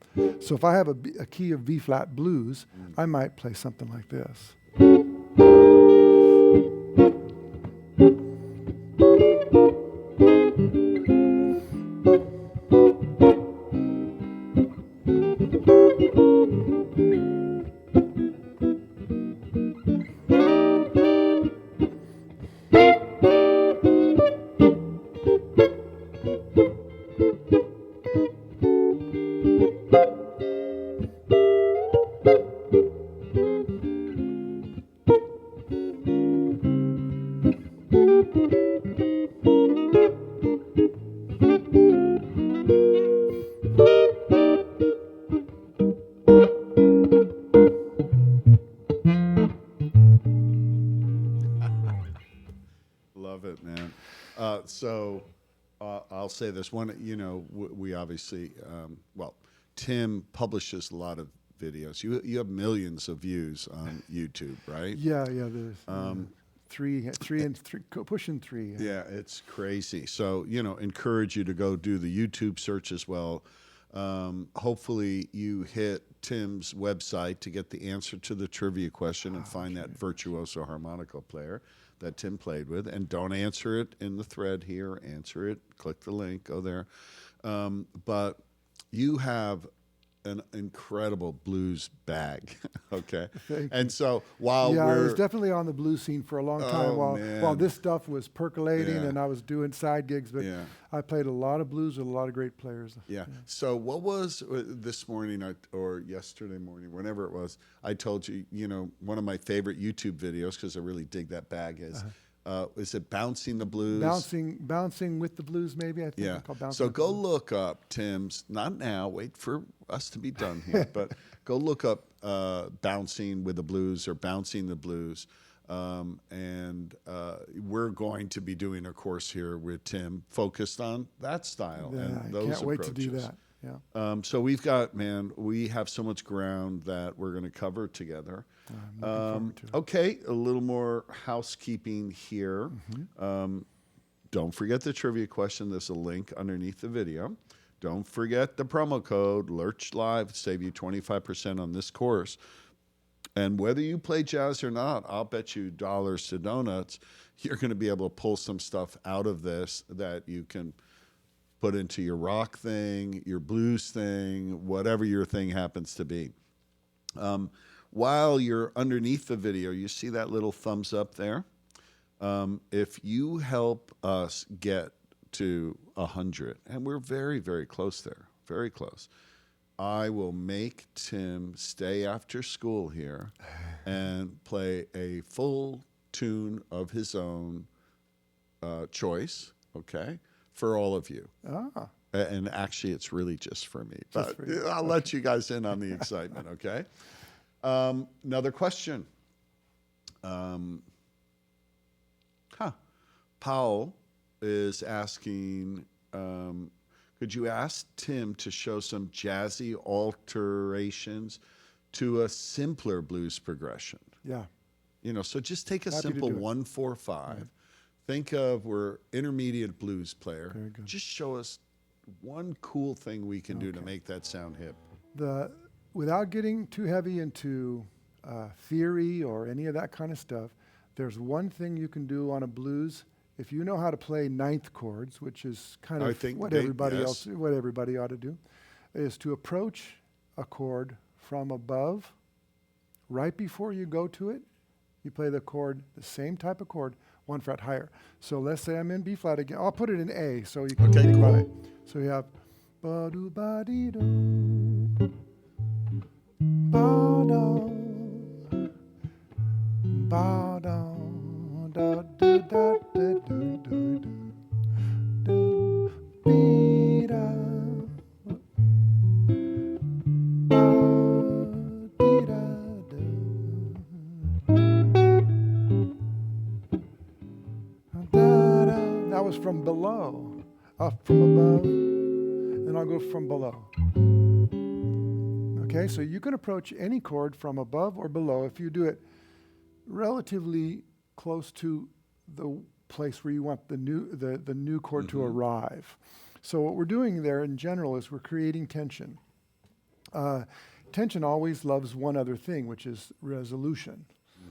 So if I have a key of B flat blues, I might play something like this. So I'll say this one. You know, we obviously, Tim publishes a lot of videos. You have millions of views on YouTube, right? Yeah. There's three, pushing three. Yeah, it's crazy. So, you know, encourage you to go do the YouTube search as well. Hopefully you hit Tim's website to get the answer to the trivia question and find that virtuoso harmonica player that Tim played with. And don't answer it in the thread here. Answer it. Click the link. Go there. But you have an incredible blues bag, okay? And so while I we're... was definitely on the blues scene for a long time while this stuff was percolating and I was doing side gigs, but I played a lot of blues with a lot of great players. Yeah. So what was this morning or yesterday morning, whenever it was, I told you, you know, one of my favorite YouTube videos, because I really dig that bag, is it Bouncing the Blues? Bouncing with the Blues, maybe, I think. Yeah. It's called Bouncing So with go the Blues. look up Tim's, not now, wait for us to be done here, but go look up Bouncing with the Blues or Bouncing the Blues. And we're going to be doing a course here with Tim focused on that style and those I can't wait approaches. to do that. Yeah. So we have so much ground that we're going to cover together. I'm looking forward to it. Okay, a little more housekeeping here. Don't forget the trivia question. There's a link underneath the video. Don't forget the promo code Lerch Live, save you 25% on this course. And whether you play jazz or not, I'll bet you dollars to donuts, you're going to be able to pull some stuff out of this that you can put into your rock thing, your blues thing, whatever your thing happens to be. While you're underneath the video, you see that little thumbs up there? If you help us get to 100, and we're very, very close there, very close, I will make Tim stay after school here and play a full tune of his own choice, okay, for all of you. And actually, it's really just for me. But I'll let you guys in on the excitement, okay? Another question. Paul is asking, could you ask Tim to show some jazzy alterations to a simpler blues progression? Yeah. You know, so just take a Happy to simple do it. 1-4-5. Think of we're intermediate blues player. Very good. Just show us one cool thing we can do to make that sound hip. Without getting too heavy into theory or any of that kind of stuff, there's one thing you can do on a blues. If you know how to play ninth chords, which is kind of what everybody ought to do, is to approach a chord from above. Right before you go to it, you play the chord, the same type of chord, 1 fret higher. So let's say I'm in B flat again. I'll put it in A so you can think about it. So you have ba do ba dee do, ba do, ba do, da do da da do do do be da, ba dee da do. That was from below, up from above, and I'll go from below. Okay, so you can approach any chord from above or below if you do it relatively close to the place where you want the new chord to arrive. So what we're doing there in general is we're creating tension. Tension always loves one other thing, which is resolution.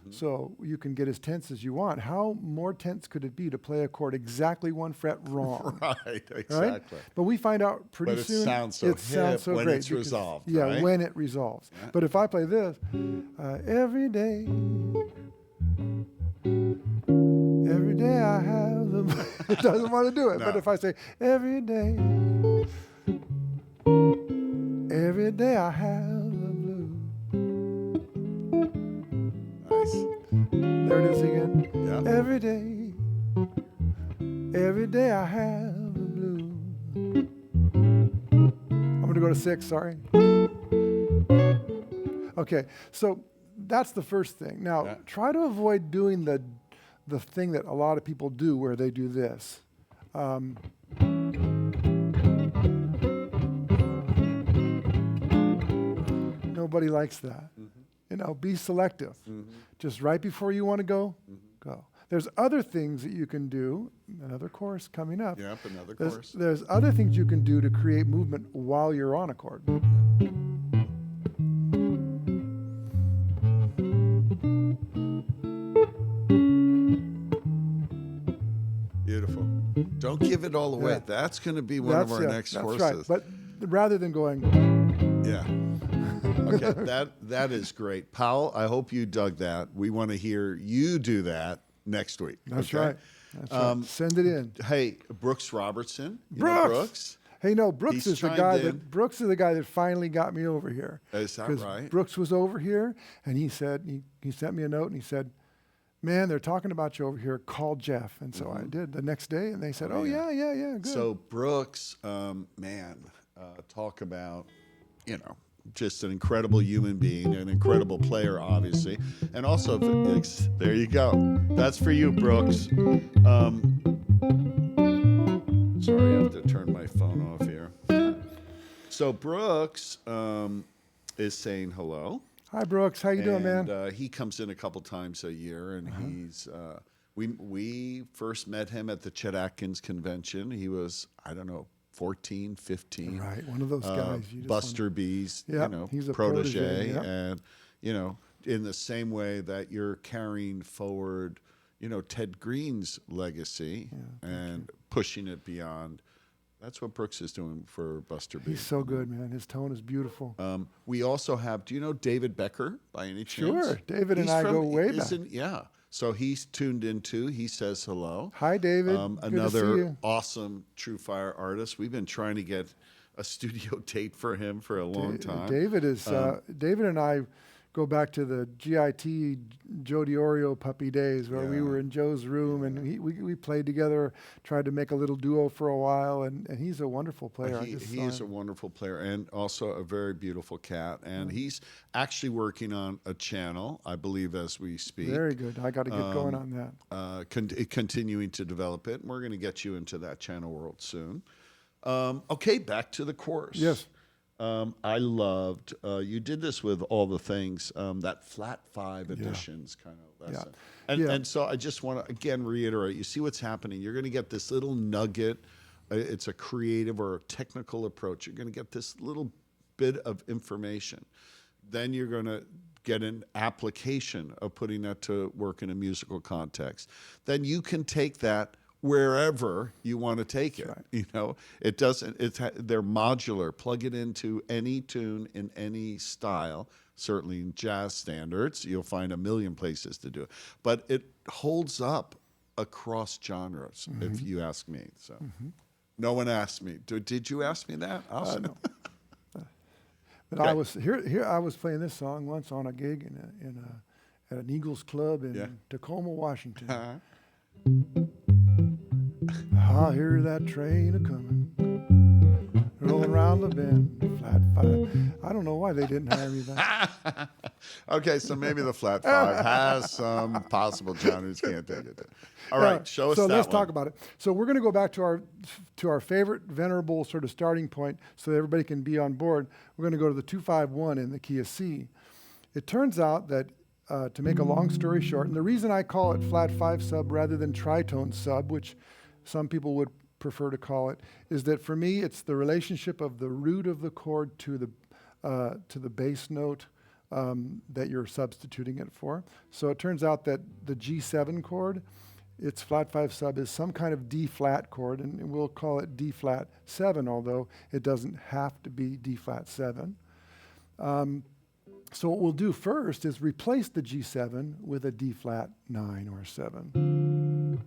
So you can get as tense as you want. How more tense could it be to play a chord exactly 1 fret wrong? Right, exactly. Right? But we find out pretty soon it sounds so great when it's because- resolved, Yeah, right? when it resolves. Yeah. But if I play this, every day I have the... it doesn't want to do it. No. But if I say, every day I have the blues. Nice. There it is again. Yeah. Every day I have the blues. I'm going to go to 6, sorry. Okay, so that's the first thing. Now, try to avoid doing the thing that a lot of people do where they do this. Nobody likes that. Be selective. Just right before you want to go, go. There's other things that you can do. Another chorus coming up. Yep, another chorus. There's other things you can do to create movement while you're on a chord. Beautiful. Don't give it all away. Yeah. That's going to be one of our next courses. That's right. But rather than going, yeah. Okay, that is great. Powell, I hope you dug that. We want to hear you do that next week. That's okay? right. That's right. Send it in. Hey, Brooks Robertson. You know Brooks? Hey, no, Brooks He's is the guy that finally got me over here. Is that right? Brooks was over here, and he said he sent me a note, and he said, "Man, they're talking about you over here. Call Jeff." And so I did the next day, and they said, "Oh yeah, good." So Brooks, talk about, just an incredible human being, an incredible player, obviously, and also there you go. That's for you, Brooks. Sorry, I have to turn my phone off here. So Brooks is saying hello. Hi, Brooks. How you doing, man? He comes in a couple times a year, and he's we first met him at the Chet Atkins convention. He was, I don't know, 14, 15. Right, one of those guys. Buster B's, he's a protege. yep. And, in the same way that you're carrying forward, Ted Green's legacy and pushing it beyond. That's what Brooks is doing for Buster B. He's so good, man. His tone is beautiful. We also have, do you know David Becker by any chance? Sure. David and I go way back. Yeah. So he's tuned in too. He says hello. Hi, David. Good to see Another you. awesome TrueFire artist. We've been trying to get a studio date for him for a long time. David and I go back to the GIT Joe DiOrio puppy days where we were in Joe's room and we played together, tried to make a little duo for a while, and he's a wonderful player. He is a wonderful player and also a very beautiful cat. And he's actually working on a channel, I believe, as we speak. Very good. I got to get going on that. Continuing to develop it. And we're going to get you into that channel world soon. Okay, back to the course. Yes. I loved, you did this with all the things, that flat 5 editions kind of lesson. And so I just want to, again, reiterate, you see what's happening. You're going to get this little nugget. It's a creative or a technical approach. You're going to get this little bit of information. Then you're going to get an application of putting that to work in a musical context. Then you can take that wherever you want to take it. Right. It doesn't, they're modular. Plug it into any tune in any style. Certainly in jazz standards, you'll find a million places to do it. But it holds up across genres, if you ask me. So no one asked me. Did you ask me that? No. But okay. I was here. I was playing this song once on a gig at an Eagles club in Tacoma, Washington. I hear that train a-coming, rolling around the bend, flat 5. I don't know why they didn't hire me back. Okay, so maybe the flat 5 has some possible genres can't take it. All right, show us that. So let's talk about it. So we're going to go back to our favorite venerable sort of starting point so that everybody can be on board. We're going to go to the 2-5-1 in the key of C. It turns out that to make a long story short, and the reason I call it flat 5 sub rather than tritone sub, which some people would prefer to call it, is that for me it's the relationship of the root of the chord to the bass note that you're substituting it for. So it turns out that the G7 chord, its flat 5 sub is some kind of D flat chord, and we'll call it D flat 7, although it doesn't have to be D flat 7. So what we'll do first is replace the G7 with a D flat 9 or 7.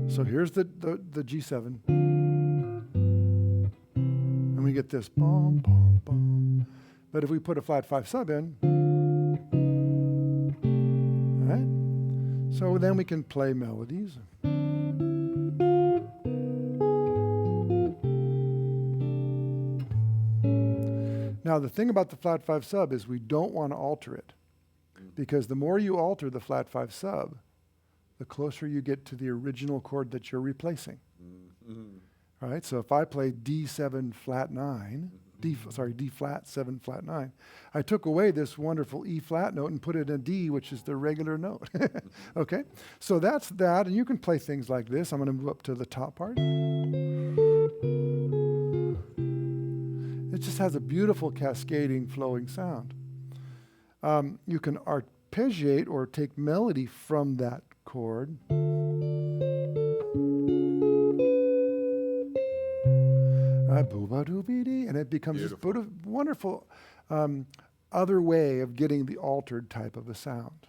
So here's the G7. And we get this bum, bum, bum. But if we put a flat 5 sub in, all right? So then we can play melodies. Now, the thing about the flat 5 sub is we don't want to alter it, because the more you alter the flat 5 sub, the closer you get to the original chord that you're replacing. Mm-hmm. All right, so if I play D7 flat 9, D flat 7 flat 9, I took away this wonderful E flat note and put it in D, which is the regular note. Okay, so that's that, and you can play things like this. I'm going to move up to the top part. It just has a beautiful cascading, flowing sound. You can arpeggiate or take melody from that chord. And it becomes this wonderful other way of getting the altered type of a sound.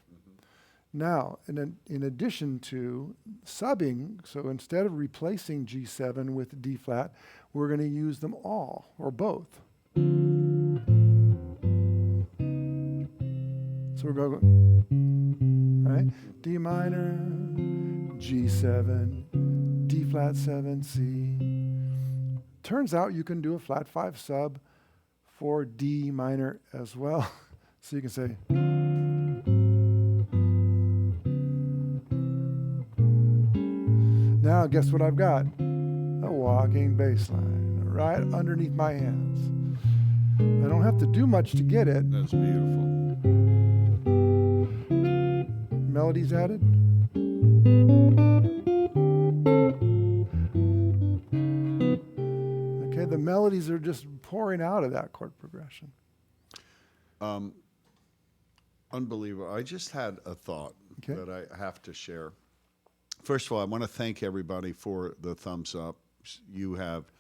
Now, in addition to subbing, so instead of replacing G7 with D flat, we're going to use them all, or both. So we're going, right? D minor, G7, D flat 7, C. Turns out you can do a flat 5 sub for D minor as well. So you can say, now guess what I've got? A walking bass line right underneath my hands. I don't have to do much to get it. That's beautiful. Melodies added. Okay, the melodies are just pouring out of that chord progression. Unbelievable. I just had a thought Okay. that I have to share. First of all, I want to thank everybody for the thumbs up. You have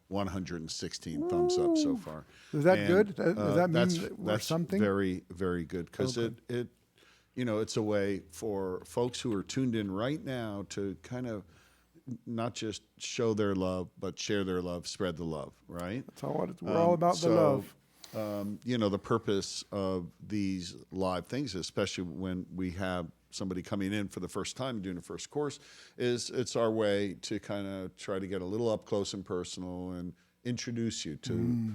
116 thumbs up so far. Is that good? Does that mean that's, that we're that's something? very, very good, because it it's a way for folks who are tuned in right now to kind of not just show their love, but share their love, spread the love, right? That's all we're all about, the love. The purpose of these live things, especially when we have somebody coming in for the first time doing a first course, is it's our way to kind of try to get a little up close and personal and introduce you to,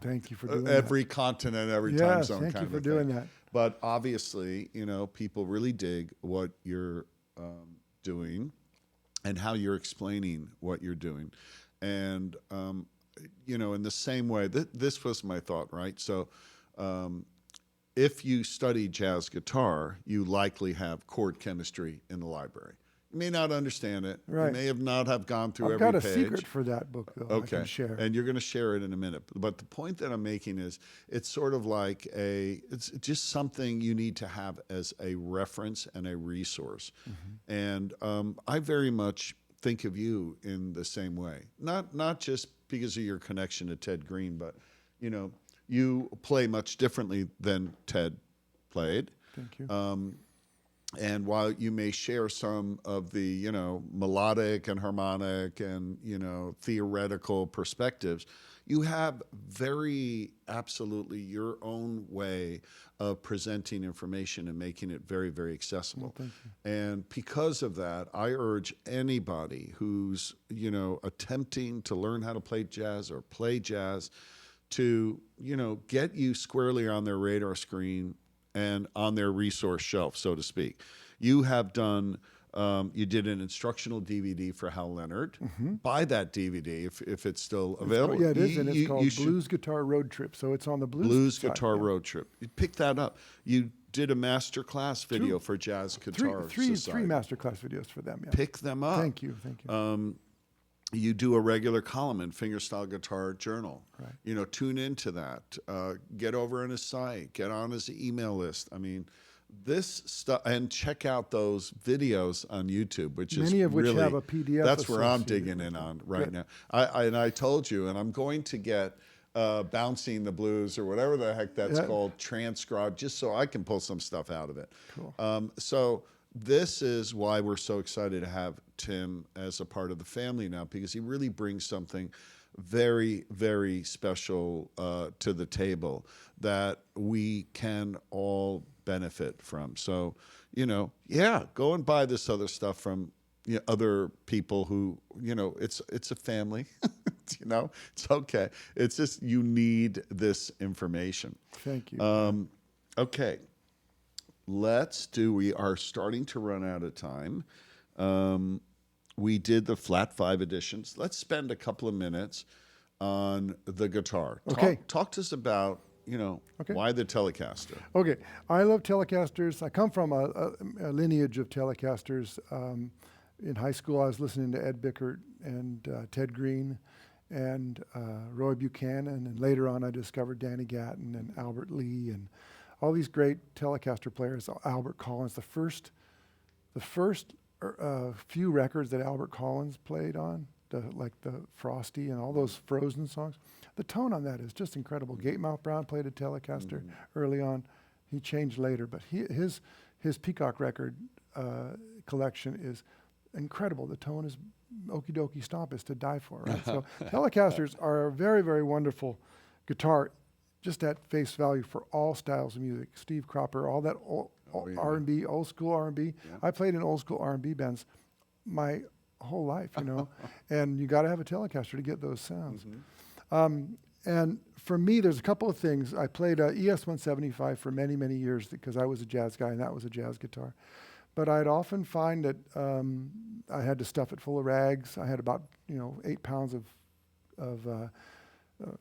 Thank you for doing every continent, every time zone. Thank kind you of for a doing thing. that. But obviously, people really dig what you're doing and how you're explaining what you're doing. And, in the same way, this was my thought, right? So if you study jazz guitar, you likely have chord chemistry in the library. You may not understand it. Right. You may have not have gone through I've every got page. a secret for that book, though. Okay. I can share. And you're going to share it in a minute. But the point that I'm making is it's sort of like it's just something you need to have as a reference and a resource. Mm-hmm. And I very much think of you in the same way. Not just because of your connection to Ted Green, but, you play much differently than Ted played. Thank you. And while you may share some of the, melodic and harmonic and, theoretical perspectives, you have very absolutely your own way of presenting information and making it very, very accessible. Thank you. And because of that, I urge anybody who's, attempting to learn how to play jazz or play jazz to, get you squarely on their radar screen and on their resource shelf, so to speak. You have done, you did an instructional DVD for Hal Leonard. Mm-hmm. Buy that DVD if it's still available. Yeah, it is, and it's called Blues Guitar Road Trip, so it's on the Blues side, Guitar Road Trip. You pick that up. You did a master class video for Jazz Guitar three Society. master class videos for them, yeah. Pick them up. Thank you. You do a regular column in Fingerstyle Guitar Journal. Right. Tune into that. Get over on his site. Get on his email list. I mean, this stuff, and check out those videos on YouTube, which is many of which really, have a PDF. That's where I'm associated digging with in it. on right Good. now. I told you, and I'm going to get Bouncing the Blues or whatever the heck that's called transcribed, just so I can pull some stuff out of it. Cool. So this is why we're so excited to have Tim as a part of the family now, because he really brings something very, very special to the table that we can all benefit from. So, go and buy this other stuff from other people who, it's a family, it's okay. It's just, you need this information. Thank you. Okay. we are starting to run out of time. We did the flat 5 editions. Let's spend a couple of minutes on the guitar. Okay. Talk to us about, Okay. why the Telecaster? Okay, I love Telecasters. I come from a lineage of Telecasters. In high school, I was listening to Ed Bickert and Ted Green and Roy Buchanan, and later on I discovered Danny Gatton and Albert Lee and all these great Telecaster players. Albert Collins, the first few records that Albert Collins played on, like the Frosty and all those Frozen songs. The tone on that is just incredible. Gatemouth Brown played a Telecaster early on. He changed later, but his Peacock record collection is incredible. The tone is Okie Dokie Stomp is to die for, right? So Telecasters are a very, very wonderful guitar, just at face value for all styles of music. Steve Cropper, all that R&B, old school R&B. Yeah. I played in old school R&B bands my whole life, and you got to have a Telecaster to get those sounds. And for me, there's a couple of things. I played ES-175 for many, many years because I was a jazz guy and that was a jazz guitar. But I'd often find that I had to stuff it full of rags. I had about 8 pounds of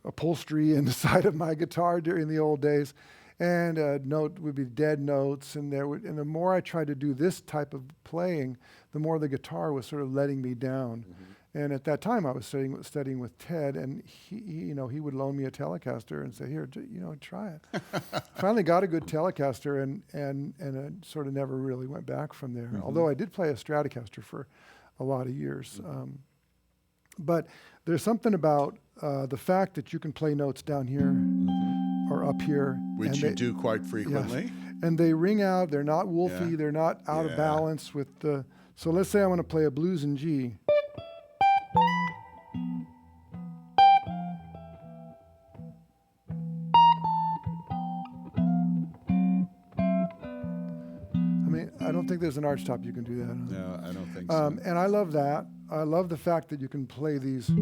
upholstery in the side of my guitar during the old days, and a note would be dead notes. And the more I tried to do this type of playing, the more the guitar was sort of letting me down. And at that time, I was studying with Ted, and he would loan me a Telecaster and say, "Here, try it." Finally, got a good Telecaster, and it sort of never really went back from there. Although I did play a Stratocaster for a lot of years, but there's something about the fact that you can play notes down here or up here, Which you do quite frequently. Yes, and they ring out. They're not woolfy. Yeah. They're not out of balance with the. So let's say I want to play a blues in G. I don't think there's an arch top you can do that on. No, I don't think so. And I love that. I love the fact that you can play these that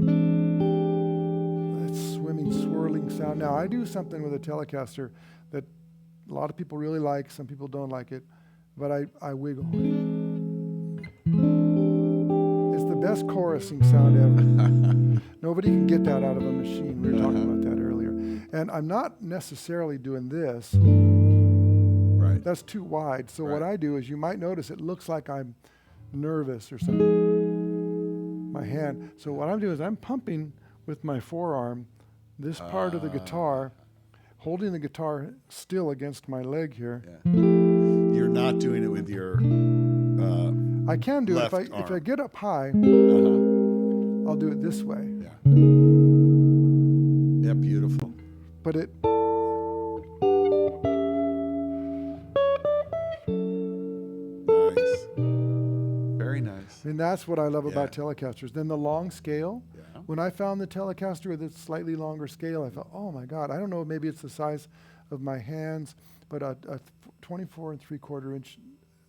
swimming, swirling sound. Now, I do something with a Telecaster that a lot of people really like. Some people don't like it, but I wiggle. It's the best chorusing sound ever. Nobody can get that out of a machine. We were talking about that earlier. And I'm not necessarily doing this. That's too wide. So what I do is, you might notice it looks like I'm nervous or something. My hand. So what I'm doing is I'm pumping with my forearm this part of the guitar, holding the guitar still against my leg here. Yeah. You're not doing it with your I can do it. If I get up high, I'll do it this way. Yeah. Yeah, beautiful. But it... And that's what I love about Telecasters. Then the long scale. Yeah. When I found the Telecaster with its slightly longer scale, I thought, oh my God, I don't know, maybe it's the size of my hands, but a 24 and 3/4 inch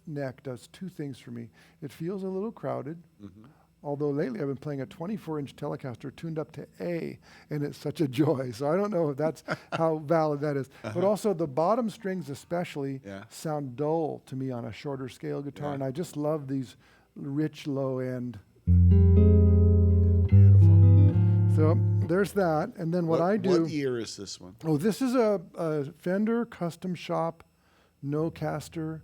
neck does two things for me. It feels a little crowded, although lately I've been playing a 24-inch Telecaster tuned up to A, and it's such a joy. So I don't know if that's how valid that is. But also the bottom strings especially sound dull to me on a shorter scale guitar, and I just love these rich low end. Beautiful. So there's that, and then what I do. What year is this one? Oh, this is a Fender Custom Shop No-Caster.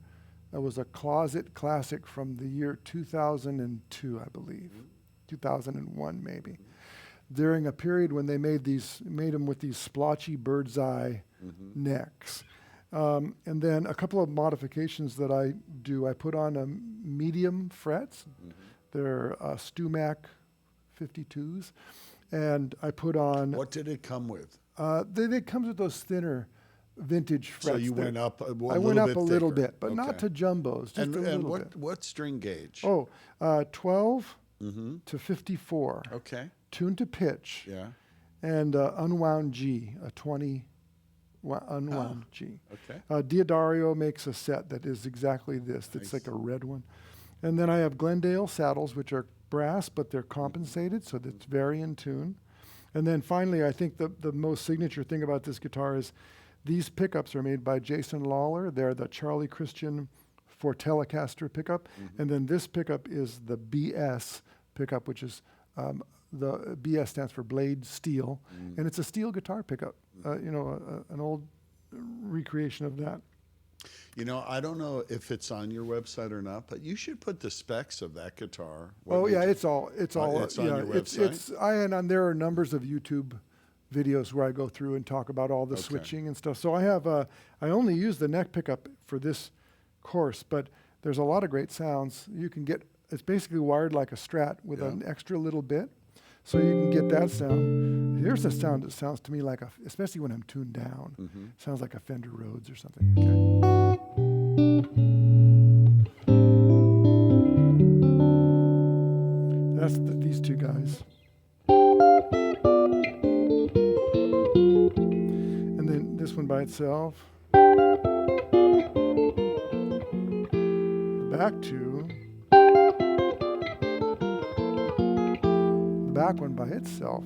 That was a closet classic from the year 2002, I believe, 2001 maybe. During a period when they made them with these splotchy bird's eye necks. And then a couple of modifications that I do. I put on medium frets. They're Stumac 52s. And I put on... What did it come with? They comes with those thinner vintage frets. So you went up a little bit. I went up a little thicker. bit, but not to jumbos, just a little bit. What string gauge? Oh, 12 to 54. Okay. Tuned to pitch. Yeah. And unwound G, a 20 unwound G. Okay. Diodario makes a set that is exactly this. That's like a red one. And then I have Glendale saddles, which are brass, but they're compensated, so that's very in tune. And then finally, I think the most signature thing about this guitar is These pickups are made by Jason Lawler. They're the Charlie Christian for Telecaster pickup. And then this pickup is the BS pickup, which is the BS stands for blade steel. And it's a steel guitar pickup, an old recreation of that. I don't know if it's on your website or not, but you should put the specs of that guitar. It's all it's on your website? And there are numbers of YouTube videos where I go through and talk about all the switching and stuff. So I only use the neck pickup for this course, but there's a lot of great sounds. You can get, it's basically wired like a Strat with an extra little bit. So you can get that sound. Here's a sound that sounds to me like especially when I'm tuned down, sounds like a Fender Rhodes or something. That's these two guys. And then this one by itself. The back two. The back one by itself.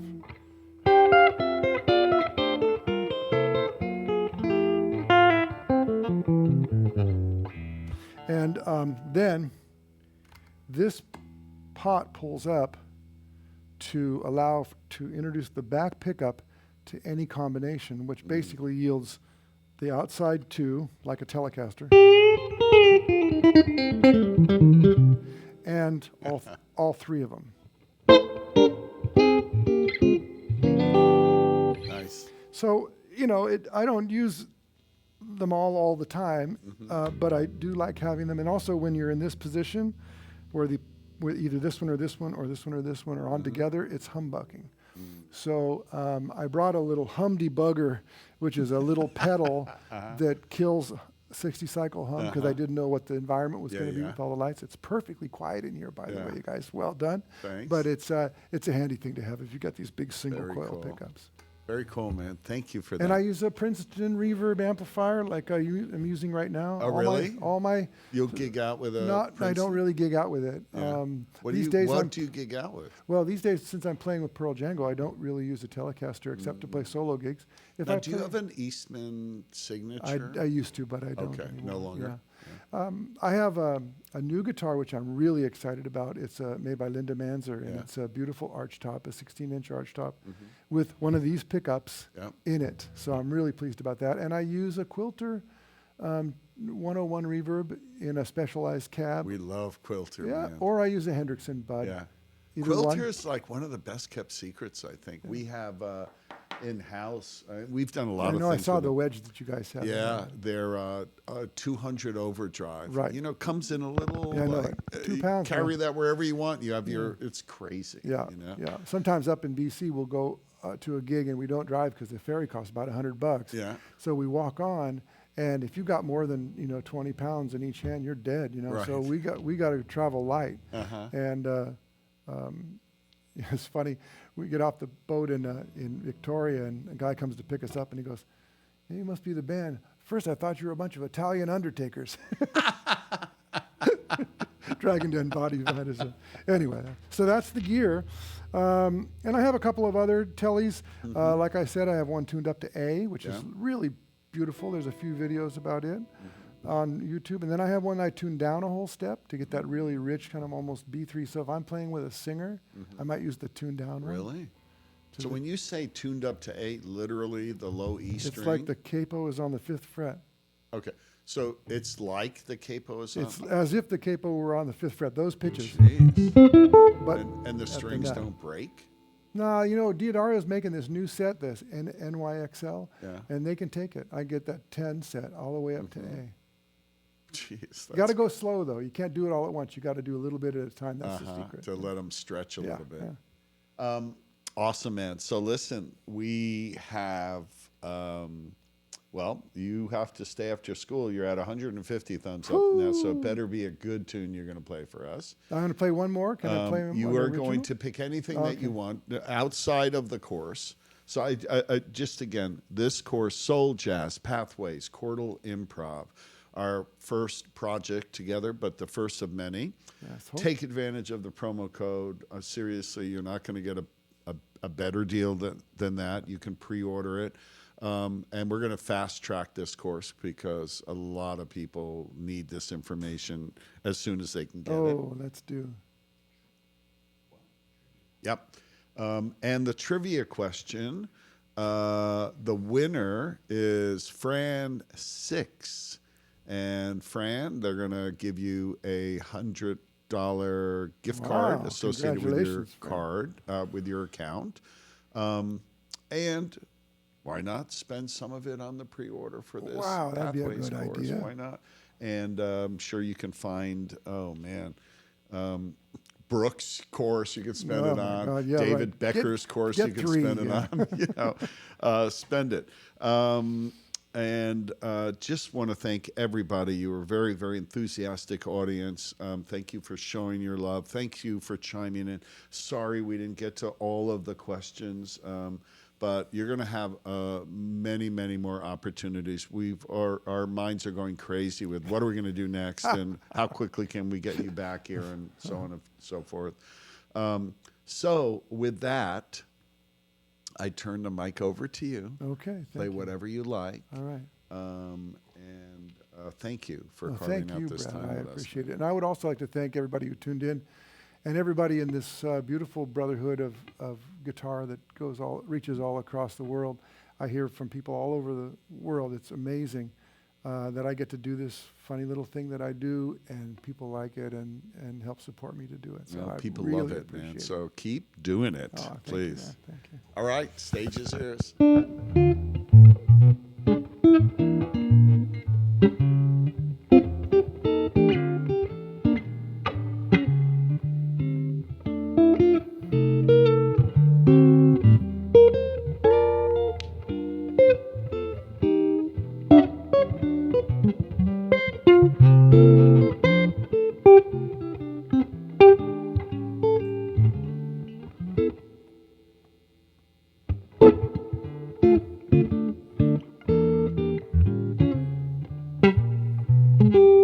And then this pot pulls up to allow to introduce the back pickup to any combination, which basically yields the outside two, like a Telecaster, and all three of them. Nice. So, I don't use them all the time, but I do like having them. And also when you're in this position where with either this one or this one or this one or this one are on together, it's humbucking. So I brought a little hum debugger, which is a little pedal that kills 60 cycle hum, because I didn't know what the environment was going to be with all the lights. It's perfectly quiet in here, by the way, you guys. Well done. Thanks. But it's a handy thing to have if you've got these big single Very coil cool. pickups. Very cool, man. Thank you for that. And I use a Princeton reverb amplifier like I'm using right now. Oh, really? All my You'll gig out with a I Princeton? don't really gig out with it. Yeah. What do you gig out with? Well, these days, since I'm playing with Pearl Django, I don't really use a Telecaster except to play solo gigs. Now, do you have an Eastman signature? I used to, but I don't anymore. No longer. Yeah. I have a new guitar, which I'm really excited about. It's made by Linda Manzer, and it's a beautiful arch top, a 16-inch arch top, with one of these pickups in it. So I'm really pleased about that. And I use a Quilter 101 reverb in a specialized cab. We love Quilter, man. Or I use a Hendrickson Bud. Yeah. Either Quilter one. is like one of the best kept secrets, I think. We have in-house, we've done a lot of things. I saw with the them. wedge that you guys have. Yeah, they're 200 overdrive. Right. Comes in a little. Yeah, I know, 2 pounds. Carry that wherever you want. You have it's crazy. Yeah, yeah. Sometimes up in BC, we'll go to a gig and we don't drive because the ferry costs about $100. Yeah. So we walk on, and if you got more than 20 pounds in each hand, you're dead. Right. So we got to travel light. And it's funny. We get off the boat in Victoria, and a guy comes to pick us up, and he goes, "Hey, you must be the band. First, I thought you were a bunch of Italian undertakers." Dragging dead bodies behind us. Anyway, so that's the gear. And I have a couple of other tellies. Like I said, I have one tuned up to A, which is really beautiful. There's a few videos about it on YouTube. And then I have one I tuned down a whole step to get that really rich, kind of almost B3. So if I'm playing with a singer, I might use the tuned down one. Really? So when you say tuned up to 8, literally the low E string? It's like the capo is on the 5th fret. Okay. So it's like the capo is on? It's as if the capo were on the 5th fret, those pitches. Jeez. But and the strings don't break? No, Diodario's making this new set, this NYXL, and they can take it. I get that 10 set all the way up to A. Jeez. You got to go slow, though. You can't do it all at once. You got to do a little bit at a time. That's the secret. To let them stretch a little bit. Yeah. Awesome, man. So listen, we have, you have to stay after school. You're at 150 thumbs up now, so it better be a good tune you're going to play for us. I'm going to play one more. Can I play You one are original? going to pick anything that you want outside of the course. So I just, again, this course, Soul Jazz, Pathways, Chordal Improv, our first project together, but the first of many. Yes, Take advantage of the promo code. Seriously, you're not going to get a better deal than that. You can pre-order it. And we're going to fast track this course because a lot of people need this information as soon as they can get it. Oh, let's do. Yep. And the trivia question, the winner is Fran 6. And Fran, they're going to give you a $100 gift card Wow, associated with your congratulations, Fran. card, with your account. And why not spend some of it on the pre-order for this Wow, that'd be a Pathways good course? idea. Why not? And I'm sure you can find, Brooks' course you can spend Oh it my on. God, yeah, David right. Becker's course get you can 3, spend it yeah. on. Spend it. And just want to thank everybody. You were a very, very enthusiastic audience. Thank you for showing your love. Thank you for chiming in. Sorry we didn't get to all of the questions, but you're going to have many, many more opportunities. Our minds are going crazy with what are we going to do next and how quickly can we get you back here and so on and so forth. So with that, I turn the mic over to you. Okay. Play Thank you. whatever you like. All right. And thank you for Well, carving thank out you, this Brad. time I with us. appreciate it. And I would also like to thank everybody who tuned in and everybody in this beautiful brotherhood of guitar that reaches all across the world. I hear from people all over the world. It's amazing that I get to do this funny little thing that I do, and people like it and help support me to do it. So Well, I people really love it, appreciate man. it. So keep doing it, Oh, thank you, please. man. Thank you. All right, stage is yours. Thank you.